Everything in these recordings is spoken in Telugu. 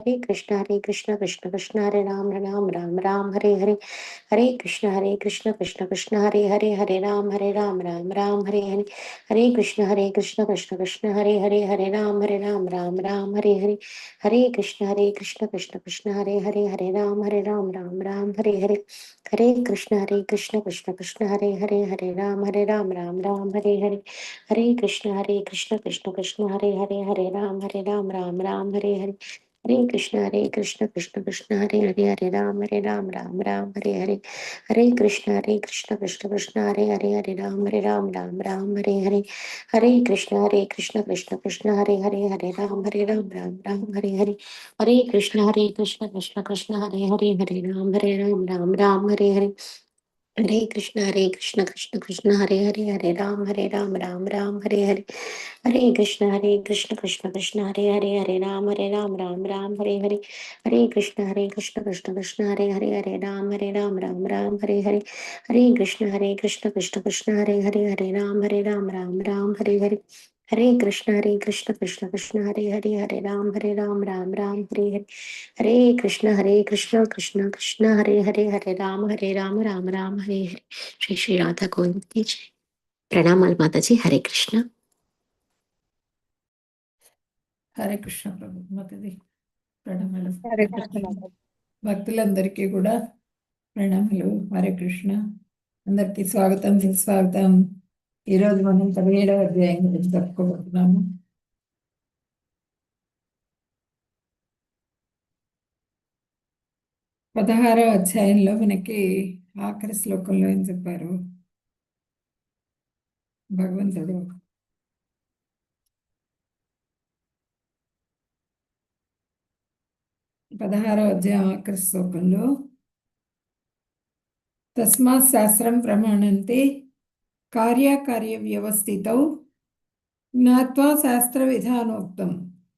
हरे कृष्ण कृष्ण कृष्ण हरे राम राम राम हरे कृष्ण कृष्ण हरे राम राम हरे कृष्ण कृष्ण हरे राम हरे कृष्ण कृष्ण राम कृष्ण कृष्ण राम हरे कृष्ण कृष्ण राम हरे कृष्ण राम हरे कृष्ण राम हरे कृष्ण कृष्ण हरे कृष्ण हरे कृष्ण हरे कृष्ण हरे कृष्ण कृष्ण हरे राम हरे हरे श्री श्री राधा गोविंद की जय। प्रणाम माता जी। हरे कृष्ण। హరే కృష్ణ ప్రభు మాతది ప్రణామాలు. హరే కృష్ణ మాతాజీ. భక్తులందరికీ కూడా ప్రణామాలు. హరే కృష్ణ. అందరికీ స్వాగతం, సుస్వాగతం. ఈరోజు మనం 17వ అధ్యాయం గురించి చెప్పుకోబోతున్నాము. 16వ అధ్యాయంలో మనకి ఆఖరి శ్లోకంలో ఏం చెప్పారు భగవంతుడు? 16వ అధ్యాయం ఆఖరి శ్లోకంలో తస్మాత్ శాస్త్రం ప్రమాణంతే కార్యకార్య వ్యవస్థితౌ జ్ఞాత్వా శాస్త్ర విధానోక్తం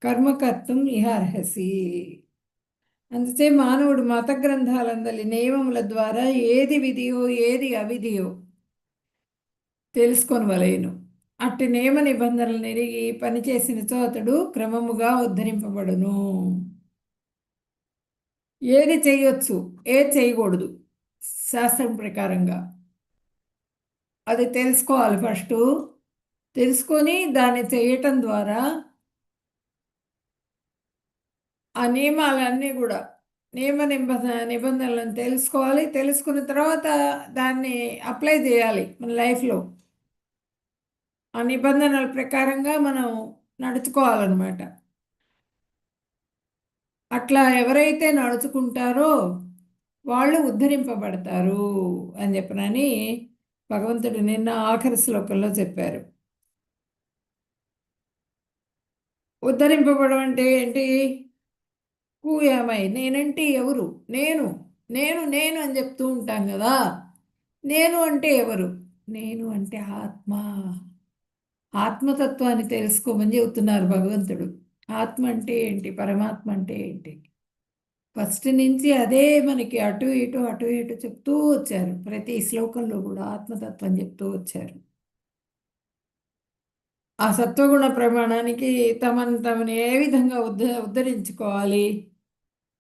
కర్మ కర్తుం ఇహ అర్హసి. అందుచే మానవుడు మత గ్రంథాలందలి నియమముల ద్వారా ఏది విధియో ఏది అవిధియో తెలుసుకొనవలెను. అట్టి నియమ నిబంధనలు నెరిగి పనిచేసినచో అతడు క్రమముగా ఉద్ధరింపబడును. ఏది చేయొచ్చు, ఏది చేయకూడదు శాస్త్రం ప్రకారంగా అది తెలుసుకోవాలి. ఫస్ట్ తెలుసుకొని దాన్ని చేయటం ద్వారా ఆ నియమాలన్నీ కూడా నిబంధనలను తెలుసుకోవాలి. తెలుసుకున్న తర్వాత దాన్ని అప్లై చేయాలి మన లైఫ్లో. ఆ నిబంధనల ప్రకారంగా మనం నడుచుకోవాలన్నమాట. అట్లా ఎవరైతే నడుచుకుంటారో వాళ్ళు ఉద్ధరింపబడతారు అని చెప్పనని భగవంతుడు నిన్న ఆఖరి శ్లోకంలో చెప్పారు. ఉద్ధరింపబడడం అంటే ఏంటి? హూయామై, నేనంటే ఎవరు? నేను నేను నేను అని చెప్తూ ఉంటాం కదా. నేను అంటే ఎవరు? నేను అంటే ఆత్మ. ఆత్మతత్వాన్ని తెలుసుకోమని చెబుతున్నారు భగవంతుడు. ఆత్మ అంటే ఏంటి? పరమాత్మ అంటే ఏంటి? ఫస్ట్ నుంచి అదే మనకి అటు ఇటు చెప్తూ వచ్చారు. ప్రతి శ్లోకంలో కూడా ఆత్మతత్వం చెప్తూ వచ్చారు. ఆ సత్వగుణ ప్రమాణానికి తమను ఏ విధంగా ఉద్ధరించుకోవాలి,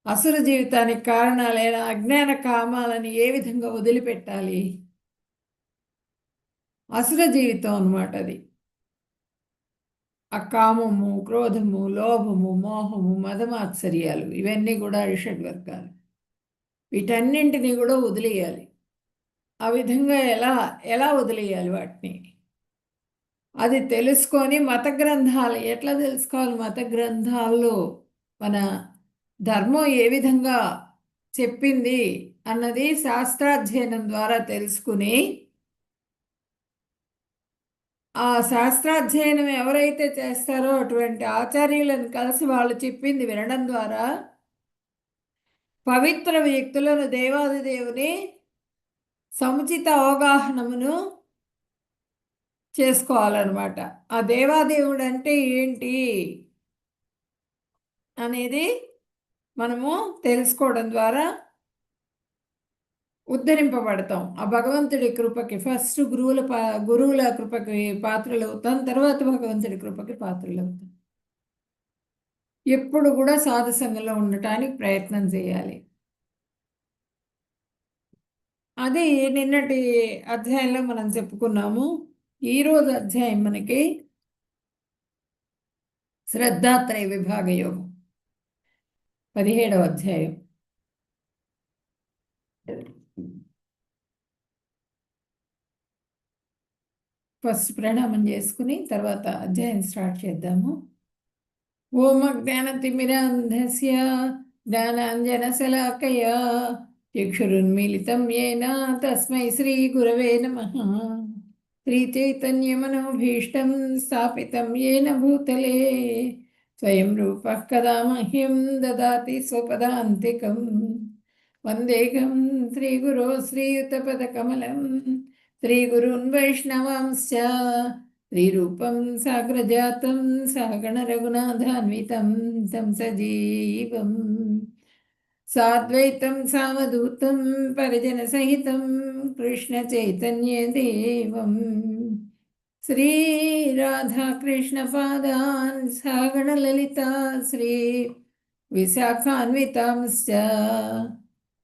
అసుర జీవితానికి కారణాలైన అజ్ఞాన కామాలని ఏ విధంగా వదిలిపెట్టాలి. అసుర జీవితం అన్నమాట అది. ఆ కామము, క్రోధము, లోభము, మోహము, మదమాత్సర్యాలు ఇవన్నీ కూడా షడ్వర్గాలు. వీటన్నింటినీ కూడా వదిలేయాలి. ఆ విధంగా ఎలా వదిలేయాలి వాటిని అది తెలుసుకొని మత గ్రంథాలు ఎట్లా తెలుసుకోవాలి? మత గ్రంథాల్లో మన ధర్మం ఏ విధంగా చెప్పింది అన్నది శాస్త్రాధ్యయనం ద్వారా తెలుసుకుని ఆ శాస్త్రాధ్యయనం ఎవరైతే చేస్తారో అటువంటి ఆచార్యులను కలిసి వాళ్ళు చెప్పింది వినడం ద్వారా పవిత్ర వ్యక్తులను దేవాదిదేవుని సముచిత అవగాహనమును చేసుకోవాలన్నమాట. ఆ దేవాదేవుడు అంటే ఏంటి అనేది మనము తెలుసుకోవడం ద్వారా ఉద్ధరింపబడతాం. ఆ భగవంతుడి కృపకి ఫస్ట్ గురువుల కృపకి పాత్రలు అవుతాం, తర్వాత భగవంతుడి కృపకి పాత్రలు అవుతాం. ఎప్పుడు కూడా సాధు సంఘంలో ఉండటానికి ప్రయత్నం చేయాలి. అది నిన్నటి అధ్యాయంలో మనం చెప్పుకున్నాము. ఈరోజు అధ్యాయం మనకి శ్రద్ధాత్రయ విభాగ యోగం 17వ అధ్యాయం. ఫస్ట్ ప్రణామం చేసుకుని తర్వాత అధ్యాయం స్టార్ట్ చేద్దాము. ఓం అజ్ఞానతిమిరాంధస్య జ్ఞానాంజనశలాకయా చక్షురున్మీలితం येन తస్మై శ్రీగురవే నమః. శ్రీచైతన్యమనోభీష్టం స్థాపితం येन భూతలే స్వయం రూపः కదా మహ్యం దదాతి స్వపదాంతికం. వందేకం శ్రీగురో శ్రీయుతపదకమలం శ్రీగురున్ వైష్ణవాంశ్చ శ్రీరూపం సాగ్రజాతం సహగణ రఘునాథాన్వితం తం సజీవం సాద్వైతం సావధూతం పరిజన సహితం కృష్ణ చైతన్య దేవం శ్రీ రాధాకృష్ణ పాదాన్ సహగణ లలితా శ్రీ విశాఖాన్వితాంశ్చ.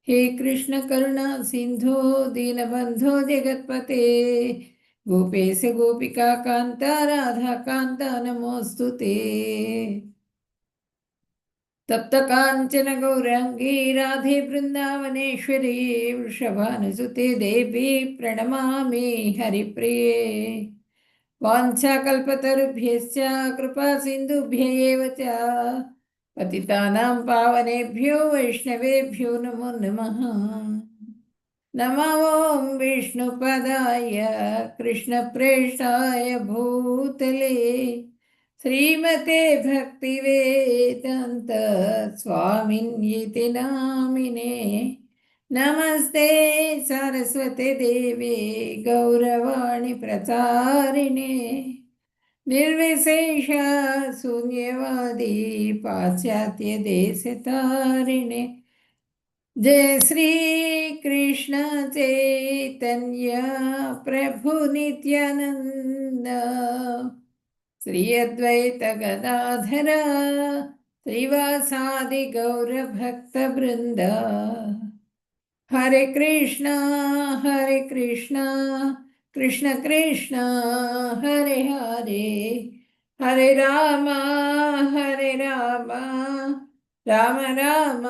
हे कृष्ण करुणा सिंधो दीनबंधो जगत्पते गोपेश गोपिका कांता राधा कांता नमोस्तुते. तप्त कांचन गौरांगी राधे वृंदावनेश्वरी वृषभानुसुते देवी प्रणमामि हरिप्रिये. वाञ्छाकल्पतरुभ्यश्च कृपा सिन्धुभ्य एव च पतितानां पावनेभ्यो वैष्णवेभ्यो नमो नमः. नमो ॐ विष्णुपदाय कृष्णप्रेष्ठाय भूतले श्रीमते भक्तिवेदान्त स्वामिन्येति नामिने. नमस्ते सरस्वते देवे गौरवाणी प्रचारिणे निर्विशेष शून्यवादी पाश्चात्य देशतारिणे. जय श्री कृष्ण चैतन्य प्रभु नित्यानंद श्री अद्वैत गदाधर श्रीवासादि गौर भक्त वृंद. हरे कृष्णा कृष्ण कृष्ण हरे हरे हरे राम राम राम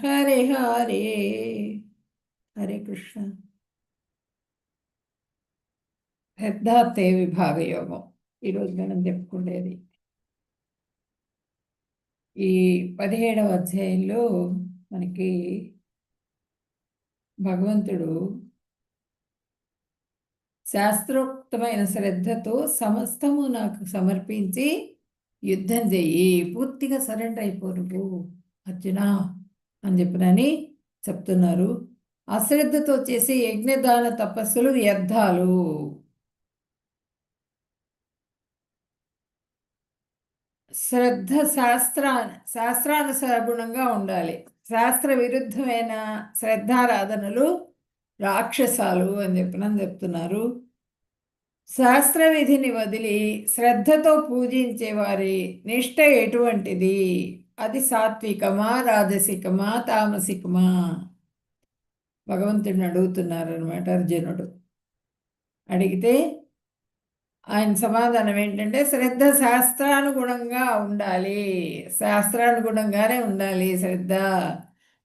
हरे हरे. हरे कृष्ण. శ్రద్ధాత్రయ విభాగ యోగం ఈరోజు మనం చెప్పుకునేది. ఈ 17వ అధ్యాయంలో మనకి భగవంతుడు శాస్త్రోక్తమైన శ్రద్ధతో సమస్తము నాకు సమర్పించి యుద్ధం చెయ్యి, పూర్తిగా సరెండర్ అయిపోరు అర్జున అని చెప్పినని చెప్తున్నారు. అశ్రద్ధతో చేసే యజ్ఞదాన తపస్సులు వ్యర్థాలు. శ్రద్ధ శాస్త్రానుసారగుణంగా ఉండాలి. శాస్త్ర విరుద్ధమైన శ్రద్ధారాధనలు రాక్షసాలు అని చెప్తున్నారు. శాస్త్ర విధిని వదిలి శ్రద్ధతో పూజించే వారి నిష్ట ఎటువంటిది? అది సాత్వికమా, రాజసికమా, తామసికమా? భగవంతుడిని అడుగుతున్నారు అనమాట అర్జునుడు. అడిగితే ఆయన సమాధానం ఏంటంటే శ్రద్ధ శాస్త్రానుగుణంగా ఉండాలి, శాస్త్రానుగుణంగానే ఉండాలి శ్రద్ధ.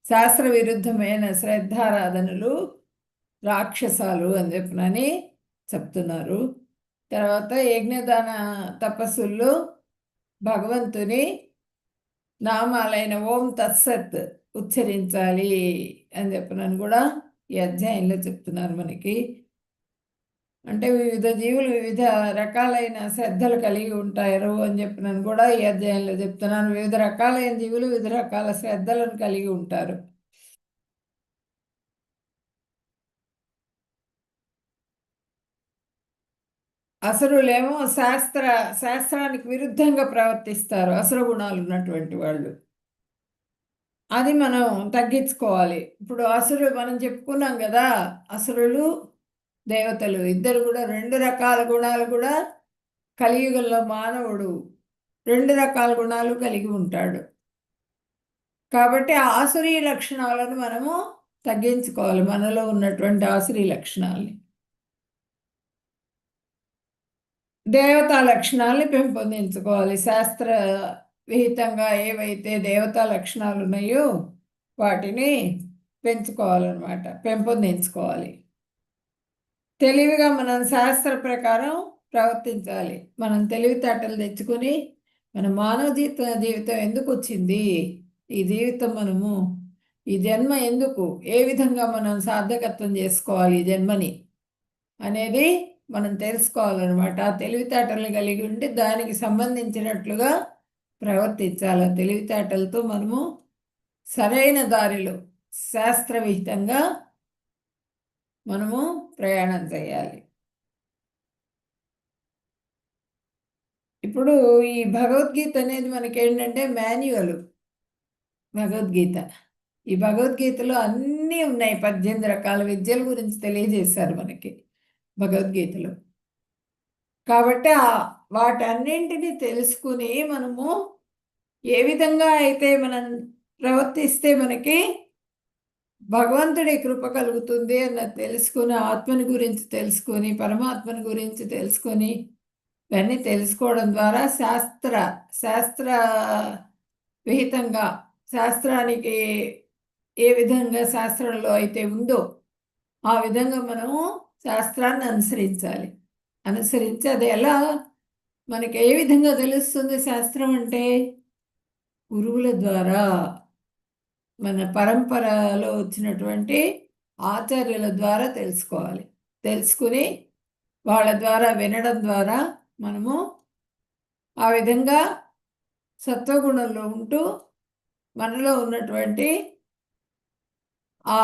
శాస్త్ర విరుద్ధమైన శ్రద్ధారాధనలు రాక్షసాలు అని చెప్పినని చెప్తున్నారు. తర్వాత యజ్ఞదాన తపస్సుల్లో భగవంతుని నామాలైన ఓం తత్సత్ ఉచ్చరించాలి అని చెప్పినని కూడా ఈ అధ్యాయంలో చెప్తున్నారు మనకి. అంటే వివిధ జీవులు వివిధ రకాలైన శ్రద్ధలు కలిగి ఉంటారు అని చెప్పినని కూడా ఈ అధ్యాయంలో చెప్తున్నాను. వివిధ రకాలైన జీవులు వివిధ రకాల శ్రద్ధలను కలిగి ఉంటారు. అసురులేమో శాస్త్రానికి విరుద్ధంగా ప్రవర్తిస్తారు, అసుర గుణాలు ఉన్నటువంటి వాళ్ళు. అది మనం తగ్గించుకోవాలి. ఇప్పుడు మనం చెప్పుకున్నాం కదా, అసురులు దేవతలు ఇద్దరు కూడా 2 రకాల గుణాలు కూడా కలియుగంలో మానవుడు 2 రకాల గుణాలు కలిగి ఉంటాడు. కాబట్టి ఆ ఆసురీ లక్షణాలను మనము తగ్గించుకోవాలి, మనలో ఉన్నటువంటి ఆసురీ లక్షణాలని. దేవతా లక్షణాలని పెంపొందించుకోవాలి. శాస్త్ర విహితంగా ఏవైతే దేవతా లక్షణాలు ఉన్నాయో వాటిని పెంచుకోవాలన్నమాట, పెంపొందించుకోవాలి. తెలివిగా మనం శాస్త్ర ప్రకారం ప్రవర్తించాలి. మనం తెలివితేటలు తెచ్చుకొని మన మానవ జీవితం ఎందుకు వచ్చింది, ఈ జీవితం ఈ జన్మ ఎందుకు, ఏ విధంగా మనం సార్థకత్వం చేసుకోవాలి ఈ జన్మని అనేది మనం తెలుసుకోవాలన్నమాట. ఆ తెలివితేటలు కలిగి ఉంటే దానికి సంబంధించినట్లుగా ప్రవర్తించాలి. తెలివితేటలతో మనము సరైన దారిలో శాస్త్రవిహితంగా మనము ప్రయాణం చేయాలి. ఇప్పుడు ఈ భగవద్గీత అనేది మనకేంటంటే మాన్యువల్. భగవద్గీత, ఈ భగవద్గీతలో అన్నీ ఉన్నాయి. 18 రకాల విద్యల గురించి తెలియజేశారు మనకి భగవద్గీతలో. కాబట్టి వాటన్నింటినీ తెలుసుకుని మనము ఏ విధంగా అయితే మనం ప్రవర్తిస్తే మనకి భగవంతుడి కృప కలుగుతుంది అన్నది తెలుసుకుని, ఆత్మని గురించి తెలుసుకొని, పరమాత్మని గురించి తెలుసుకొని, ఇవన్నీ తెలుసుకోవడం ద్వారా శాస్త్ర విహితంగా, శాస్త్రానికి ఏ విధంగా శాస్త్రంలో అయితే ఉందో ఆ విధంగా మనము శాస్త్రాన్ని అనుసరించి అది ఎలా మనకి ఏ విధంగా తెలుస్తుంది శాస్త్రం అంటే గురువుల ద్వారా, మన పరంపరలో వచ్చినటువంటి ఆచార్యుల ద్వారా తెలుసుకోవాలి. తెలుసుకుని వాళ్ళ ద్వారా వినడం ద్వారా మనము ఆ విధంగా సత్వగుణంలో ఉంటూ మనలో ఉన్నటువంటి ఆ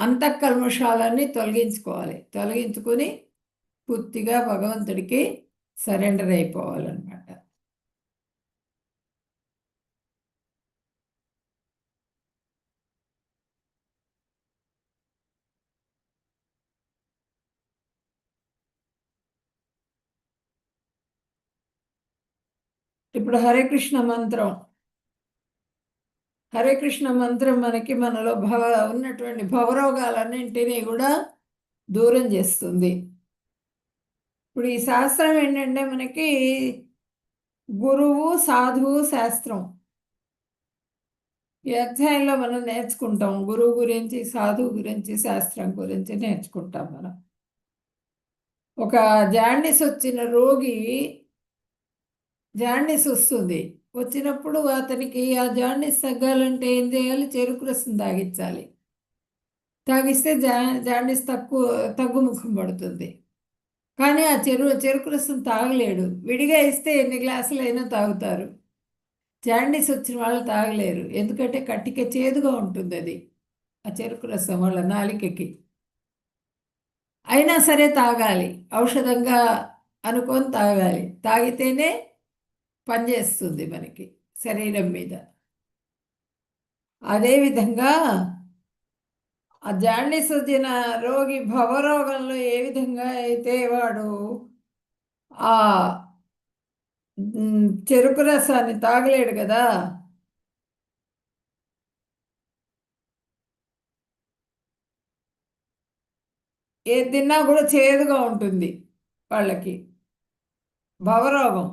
అంతఃకల్మషాలన్నీ తొలగించుకుని పూర్తిగా భగవంతుడికి సరెండర్ అయిపోవాలన్నమాట. ఇప్పుడు హరే కృష్ణ మంత్రం మనలో ఉన్నటువంటి భవరోగాలన్నింటినీ కూడా దూరం చేస్తుంది. ఇప్పుడు ఈ శాస్త్రం ఏంటంటే మనకి గురువు, సాధువు, శాస్త్రం ఈ అధ్యాయంలో మనం నేర్చుకుంటాం. గురువు గురించి, సాధువు గురించి, శాస్త్రం గురించి నేర్చుకుంటాం మనం. ఒక జాండీస్ వచ్చిన రోగి జాండీస్ వస్తుంది. వచ్చినప్పుడు అతనికి ఆ జాండీస్ తగ్గాలంటే ఏం చేయాలి? చెరుకు రసం తాగించాలి. తాగిస్తే జాండీస్ తగ్గుముఖం పడుతుంది. కానీ ఆ చెరుకు రసం తాగలేడు. విడిగా ఇస్తే ఎన్ని గ్లాసులు అయినా తాగుతారు. జాండీస్ వచ్చిన వాళ్ళు తాగలేరు. ఎందుకంటే కట్టిక చేదుగా ఉంటుంది అది, ఆ చెరుకు రసం వాళ్ళ నాలికకి. అయినా సరే తాగాలి, ఔషధంగా అనుకొని తాగాలి. తాగితేనే పనిచేస్తుంది మనకి శరీరం మీద. అదేవిధంగా ఆ జాండీస్ వచ్చిన రోగి భవరోగంలో ఏ విధంగా అయితే వాడు ఆ చెరుకు రసాన్ని తాగలేడు కదా, ఏది తిన్నా కూడా చేదుగా ఉంటుంది వాళ్ళకి. భవరోగం,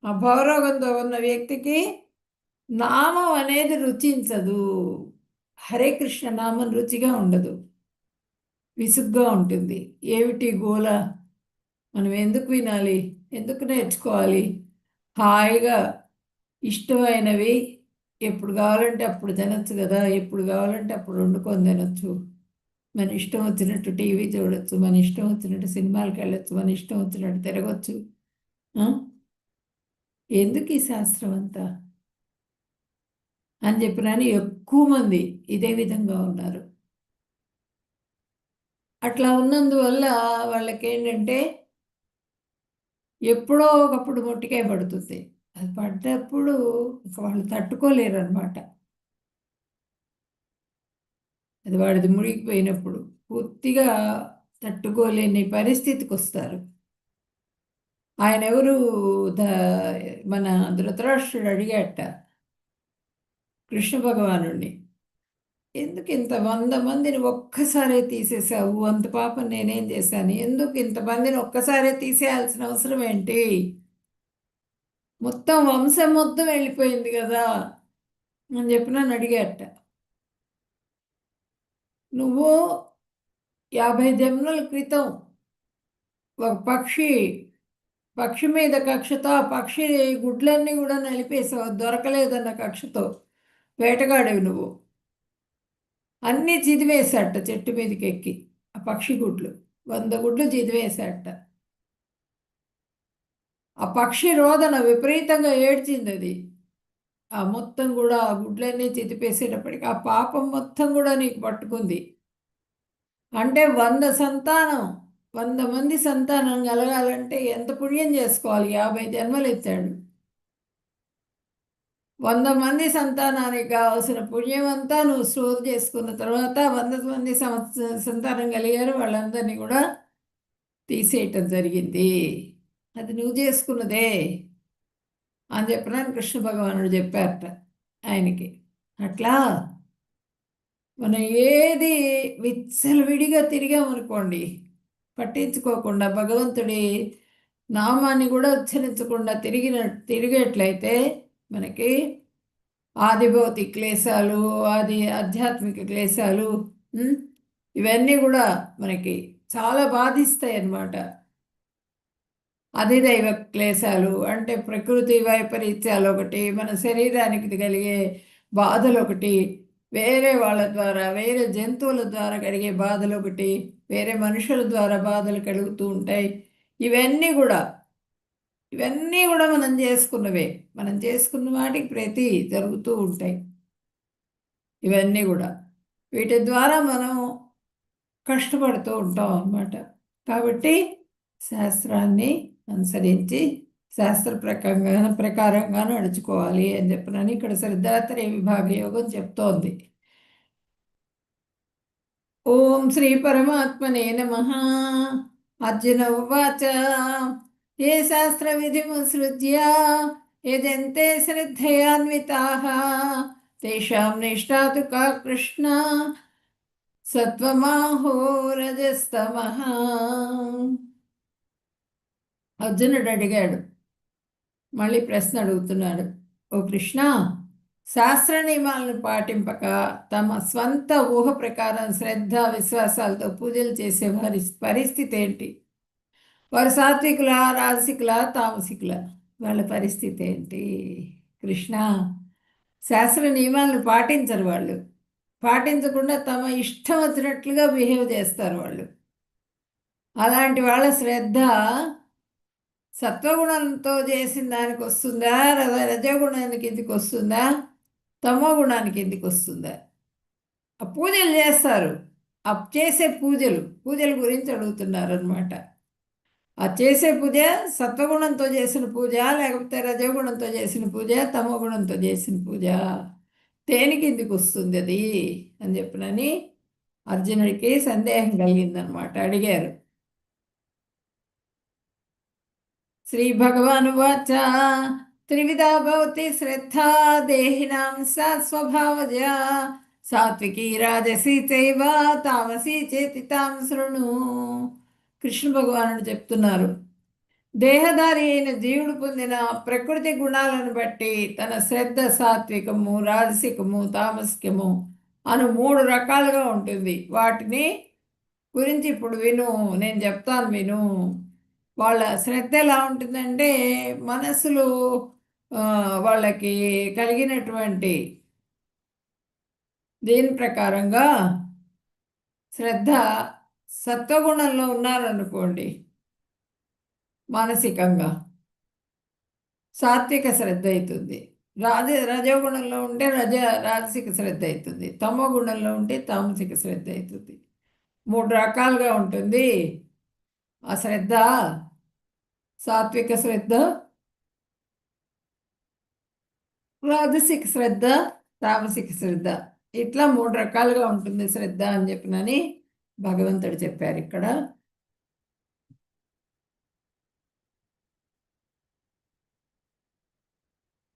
ఆ భవరోగంతో ఉన్న వ్యక్తికి నామం అనేది రుచించదు. హరే కృష్ణ నామం రుచిగా ఉండదు, విసుగ్గా ఉంటుంది. ఏమిటి గోల, మనం ఎందుకు వినాలి, ఎందుకు నేర్చుకోవాలి? హాయిగా ఇష్టమైనవి ఎప్పుడు కావాలంటే అప్పుడు తినచ్చు కదా, ఎప్పుడు కావాలంటే అప్పుడు వండుకొని తినచ్చు. మన ఇష్టం వచ్చినట్టు టీవీ చూడొచ్చు, మన ఇష్టం వచ్చినట్టు సినిమాలకు వెళ్ళొచ్చు, మన ఇష్టం వచ్చినట్టు తిరగచ్చు. ఎందుకు ఈ శాస్త్రం అంతా అని చెప్పినాను. ఎక్కువ మంది ఇదే విధంగా ఉన్నారు. అట్లా ఉన్నందువల్ల వాళ్ళకి ఏంటంటే ఎప్పుడో ఒకప్పుడు మొట్టికాయ పడుతుంది. అది పడ్డప్పుడు ఇంక వాళ్ళు తట్టుకోలేరు అనమాట. అది వాడిది మునిగిపోయినప్పుడు పూర్తిగా తట్టుకోలేని పరిస్థితికి వస్తారు. ఆయన ఎవరు? ద మన ధృతరాష్ట్రుడు అడిగాట కృష్ణ భగవానుడిని, ఎందుకు ఇంత 100 మందిని ఒక్కసారే తీసేసావు? అంత పాపం నేనేం చేశాను? ఎందుకు ఇంతమందిని ఒక్కసారే తీసేయాల్సిన అవసరం ఏంటి? మొత్తం వంశం మొత్తం వెళ్ళిపోయింది కదా అని చెప్పి నన్ను అడిగాట. నువ్వు 50 జన్మల క్రితం ఒక పక్షి మీద కక్షతో ఆ పక్షి గుడ్లన్నీ కూడా నలిపేసావు, దొరకలేదన్న కక్షతో వేటగాడేవి నువ్వు. అన్నీ చిదివేశాట చెట్టు మీదకి ఎక్కి, ఆ పక్షి గుడ్లు 100 గుడ్లు చిదివేశాట. ఆ పక్షి రోదన విపరీతంగా ఏడ్చింది అది. ఆ మొత్తం కూడా ఆ గుడ్లన్నీ చితిపేసేటప్పటికి ఆ పాపం మొత్తం కూడా నీకు పట్టుకుంది. అంటే 100 మంది సంతానం కలగాలంటే ఎంత పుణ్యం చేసుకోవాలి? 50 జన్మలు ఎత్తాడు. 100 మంది సంతానానికి కావాల్సిన పుణ్యం అంతా నువ్వు స్టోర్ చేసుకున్న తర్వాత 100 మంది సంతానం కలిగారు, వాళ్ళందరినీ కూడా తీసేయటం జరిగింది. అది నువ్వు చేసుకున్నదే అని చెప్పినాను కృష్ణ భగవానుడు చెప్పారట ఆయనకి. అట్లా మనం ఏది విచ్చలవిడిగా తిరిగామనుకోండి, పట్టించుకోకుండా భగవంతుడి నామాన్ని కూడా ఉచ్చరించకుండా తిరిగేట్లయితే మనకి ఆది భౌతిక క్లేశాలు, ఆది ఆధ్యాత్మిక క్లేశాలు, ఇవన్నీ కూడా మనకి చాలా బాధిస్తాయి అన్నమాట. అధిదైవ క్లేశాలు అంటే ప్రకృతి వైపరీత్యాలు ఒకటి, మన శరీరానికి కలిగే బాధలు ఒకటి, వేరే వాళ్ళ ద్వారా వేరే జంతువుల ద్వారా కలిగే బాధలు ఒకటి, వేరే మనుషుల ద్వారా బాధలు కలుగుతూ ఉంటాయి. ఇవన్నీ కూడా మనం చేసుకున్నవే. మనం చేసుకున్న వాటికి ప్రతి జరుగుతూ ఉంటాయి. ఇవన్నీ కూడా వీటి ద్వారా మనం కష్టపడుతూ ఉంటాం అన్నమాట. కాబట్టి శాస్త్రాన్ని అనుసరించి శాస్త్ర ప్రకారంగా నడుచుకోవాలి అని చెప్పినని ఇక్కడ శ్రద్ధాత్రయ విభాగ యోగం చెప్తోంది. ఓం శ్రీ పరమాత్మనే నమః. అర్జున ఉవాచ ఏ శాస్త్ర విధిముత్సృజ్య యజంతే శ్రద్ధయాన్వితాః తేషాం నిష్ఠా తు కా కృష్ణ సత్వమాహో రజస్తమః. అర్జునుడు అడిగాడు, మళ్ళీ ప్రశ్న అడుగుతున్నాడు, ఓ కృష్ణ, శాస్త్ర నియమాలను పాటింపక తమ స్వంత ఊహ ప్రకారం శ్రద్ధ విశ్వాసాలతో పూజలు చేసే వారి పరిస్థితి ఏంటి? వారు సాత్వికుల, రాజసికుల, తామసికుల? వాళ్ళ పరిస్థితి ఏంటి? కృష్ణ, శాస్త్ర నియమాలను పాటించరు వాళ్ళు. పాటించకుండా తమ ఇష్టం వచ్చినట్లుగా బిహేవ్ చేస్తారు వాళ్ళు. అలాంటి వాళ్ళ శ్రద్ధ సత్వగుణంతో చేసిన దానికి వస్తుందా, రజోగుణానికి ఎందుకు వస్తుందా, తమో గుణానికి ఎందుకు వస్తుందా? ఆ పూజలు చేస్తారు, ఆ చేసే పూజల గురించి అడుగుతున్నారు అనమాట. ఆ చేసే పూజ సత్వగుణంతో చేసిన పూజ, లేకపోతే రజోగుణంతో చేసిన పూజ, తమో గుణంతో చేసిన పూజ, దేనికి ఎందుకు వస్తుంది అది అని చెప్పినని అర్జునుడికి సందేహం కలిగిందనమాట. అడిగారు. శ్రీ భగవానువాచ త్రివిధా భవతి శ్రద్ధా దేహినాం సా స్వభావజ సాత్వికీ రాజసీ చైవ తామసీ చేతి తాం శృణు. కృష్ణ భగవానుడు చెప్తున్నారు, దేహధారి అయిన జీవుడు పొందిన ప్రకృతి గుణాలను బట్టి తన శ్రద్ధ సాత్వికము, రాజసికము, తామసికము అను 3 రకాలుగా ఉంటుంది. వాటిని గురించి ఇప్పుడు విను, నేను చెప్తాను విను. వాళ్ళ శ్రద్ధ ఎలా ఉంటుందంటే మనసులు వాళ్ళకి కలిగినటువంటి దీని ప్రకారంగా శ్రద్ధ సత్వగుణంలో ఉన్నారనుకోండి, మానసికంగా సాత్విక శ్రద్ధ అవుతుంది. రజోగుణంలో ఉంటే రాజసిక శ్రద్ధ అవుతుంది. తమో గుణంలో ఉంటే తామసిక శ్రద్ధ అవుతుంది. 3 రకాలుగా ఉంటుంది ఆ శ్రద్ధ. సాత్విక శ్రద్ధ, రాజసిక శ్రద్ధ, తామసిక శ్రద్ధ, ఇట్లా 3 రకాలుగా ఉంటుంది శ్రద్ధ అని చెప్పినని భగవంతుడు చెప్పారు ఇక్కడ.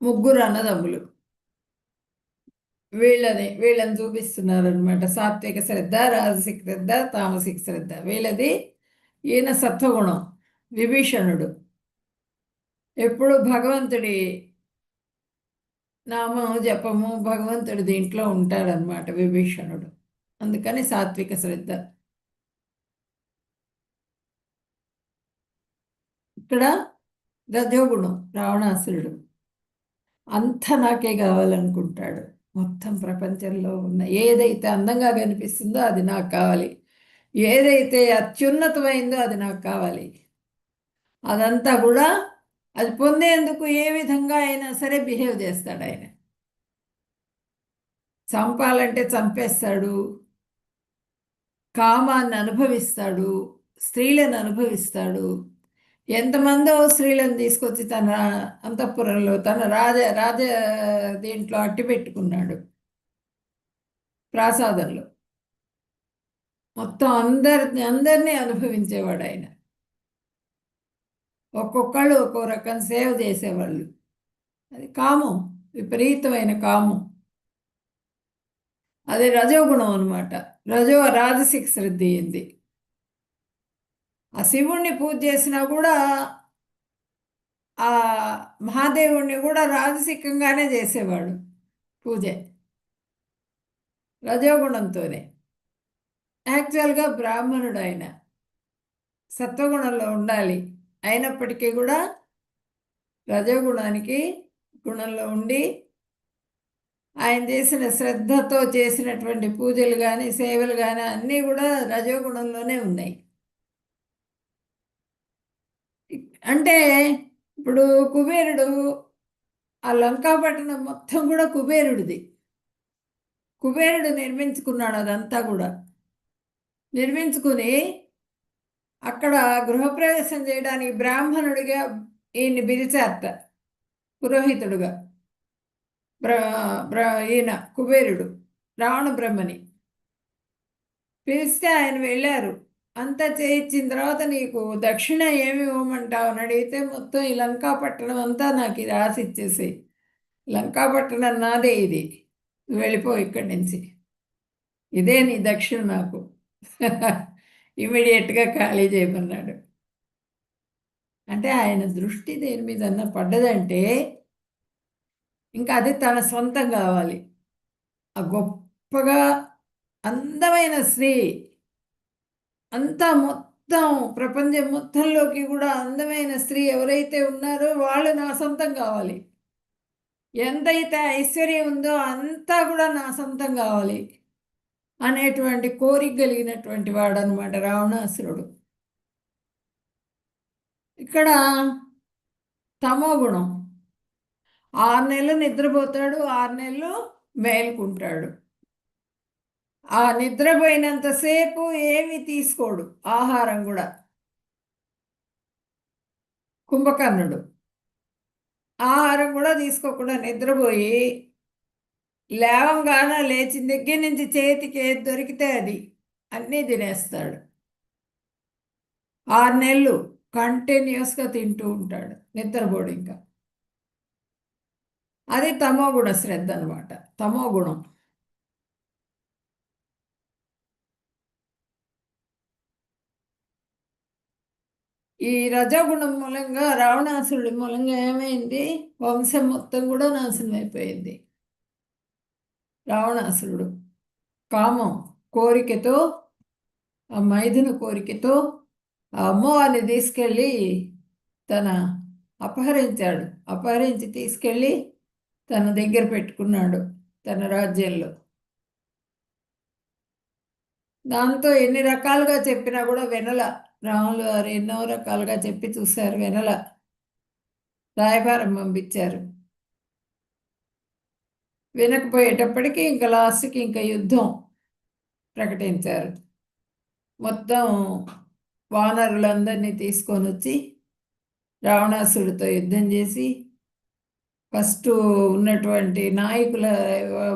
ముగ్గురు అన్నదమ్ములు. వీళ్ళని చూపిస్తున్నారు అనమాట. సాత్విక శ్రద్ధ, రాజసిక శ్రద్ధ, తామసిక శ్రద్ధ. వీళ్ళది ఈయన సత్వగుణం విభీషణుడు. ఎప్పుడు భగవంతుడి నామం జపము, భగవంతుడి దీంట్లో ఉంటాడనమాట విభీషణుడు. అందుకని సాత్విక శ్రద్ధ. ఇక్కడ రజోగుణం రావణాసురుడు. అంత నాకే కావాలనుకుంటాడు. మొత్తం ప్రపంచంలో ఉన్న ఏదైతే అందంగా కనిపిస్తుందో అది నాకు కావాలి, ఏదైతే అత్యున్నతమైందో అది నాకు కావాలి. అదంతా కూడా అది పొందేందుకు ఏ విధంగా అయినా సరే బిహేవ్ చేస్తాడు ఆయన. చంపాలంటే చంపేస్తాడు, కామాన్ని అనుభవిస్తాడు, స్త్రీలను అనుభవిస్తాడు. ఎంతమందో స్త్రీలను తీసుకొచ్చి తన అంతఃపురంలో తన రాజ దీంట్లో అట్టి పెట్టుకున్నాడు, ప్రాసాదంలో. మొత్తం అందరినీ అనుభవించేవాడు ఆయన. ఒక్కొక్కళ్ళు ఒక్కో రకం సేవ చేసేవాళ్ళు. అది కామం, విపరీతమైన కామం. అది రజోగుణం అనమాట. రాజసిక శ్రద్ధ అయింది. ఆ శివుణ్ణి పూజ చేసినా కూడా ఆ మహాదేవుణ్ణి కూడా రాజసికంగానే చేసేవాడు పూజ, రజోగుణంతోనే. యాక్చువల్గా బ్రాహ్మణుడు ఆయన, సత్వగుణంలో ఉండాలి. అయినప్పటికీ కూడా రజోగుణానికి గుణంలో ఉండి ఆయన చేసిన శ్రద్ధతో చేసినటువంటి పూజలు కానీ సేవలు కానీ అన్నీ కూడా రజోగుణంలోనే ఉన్నాయి. అంటే ఇప్పుడు కుబేరుడు, ఆ లంకాపట్టణం మొత్తం కూడా కుబేరుడిది. కుబేరుడు నిర్మించుకున్నాడు అదంతా కూడా. నిర్మించుకుని అక్కడ గృహప్రవేశం చేయడానికి బ్రాహ్మణుడిగా ఈయన్ని పిలిచారట, పురోహితుడుగా. ఈయన కుబేరుడు రావణ బ్రహ్మని పిలిస్తే ఆయన వెళ్ళారు. అంతా చేయించిన తర్వాత నీకు దక్షిణ ఏమి ఇవ్వమంటావు అని అడిగితే, మొత్తం ఈ లంకాపట్టణం అంతా నాకు రాసి ఇచ్చేసేయి, లంకాపట్టణం నాదే, ఇది వెళ్ళిపో ఇక్కడి నుంచి, ఇదే నీ దక్షిణ నాకు. ఇమీడియట్గా ఖాళీ చేయమన్నాడు. అంటే ఆయన దృష్టి దేని మీదన్నా పడ్డదంటే ఇంకా అది తన సొంతం కావాలి. ఆ గొప్పగా అందమైన స్త్రీ అంతా మొత్తం ప్రపంచం మొత్తంలోకి కూడా అందమైన స్త్రీ ఎవరైతే ఉన్నారో వాళ్ళు నా సొంతం కావాలి. ఎంతైతే ఐశ్వర్యం ఉందో అంతా కూడా నా సొంతం కావాలి అనేటువంటి కోరిక కలిగినటువంటి వాడు అనమాట రావణాసురుడు. ఇక్కడ తమో గుణం. 6 నెలలు నిద్రపోతాడు, 6 నెలలు మేల్కుంటాడు. ఆ నిద్రపోయినంతసేపు ఏమి తీసుకోడు, ఆహారం కూడా. కుంభకర్ణుడు ఆహారం కూడా తీసుకోకుండా నిద్రపోయి లేవంగానే లేచిన దగ్గర నుంచి చేతికి ఏది దొరికితే అది అన్నీ తినేస్తాడు. 6 నెలలు కంటిన్యూస్గా తింటూ ఉంటాడు, నిద్రపోడు ఇంకా. అది తమో గుణ శ్రద్ధ అనమాట, తమో గుణం. ఈ రజోగుణం మూలంగా, రావణాసురుడి మూలంగా ఏమైంది, వంశం మొత్తం కూడా నాశనం అయిపోయింది. రావణాసురుడు కామం, కోరికతో, ఆ మైథున కోరికతో ఆ అమ్మవారిని తీసుకెళ్ళి అపహరించి తీసుకెళ్ళి తన దగ్గర పెట్టుకున్నాడు తన రాజ్యంలో. దాంతో ఎన్ని రకాలుగా చెప్పినా కూడా వినల. రాములు వారు ఎన్నో రకాలుగా చెప్పి చూశారు, వినల. రాయబారం పంపించారు, వినకపోయేటప్పటికీ ఇంకా లాస్ట్కి ఇంకా యుద్ధం ప్రకటించారు. మొత్తం వానరులందరినీ తీసుకొని వచ్చి రావణాసుడితో యుద్ధం చేసి ఫస్ట్ ఉన్నటువంటి నాయకుల,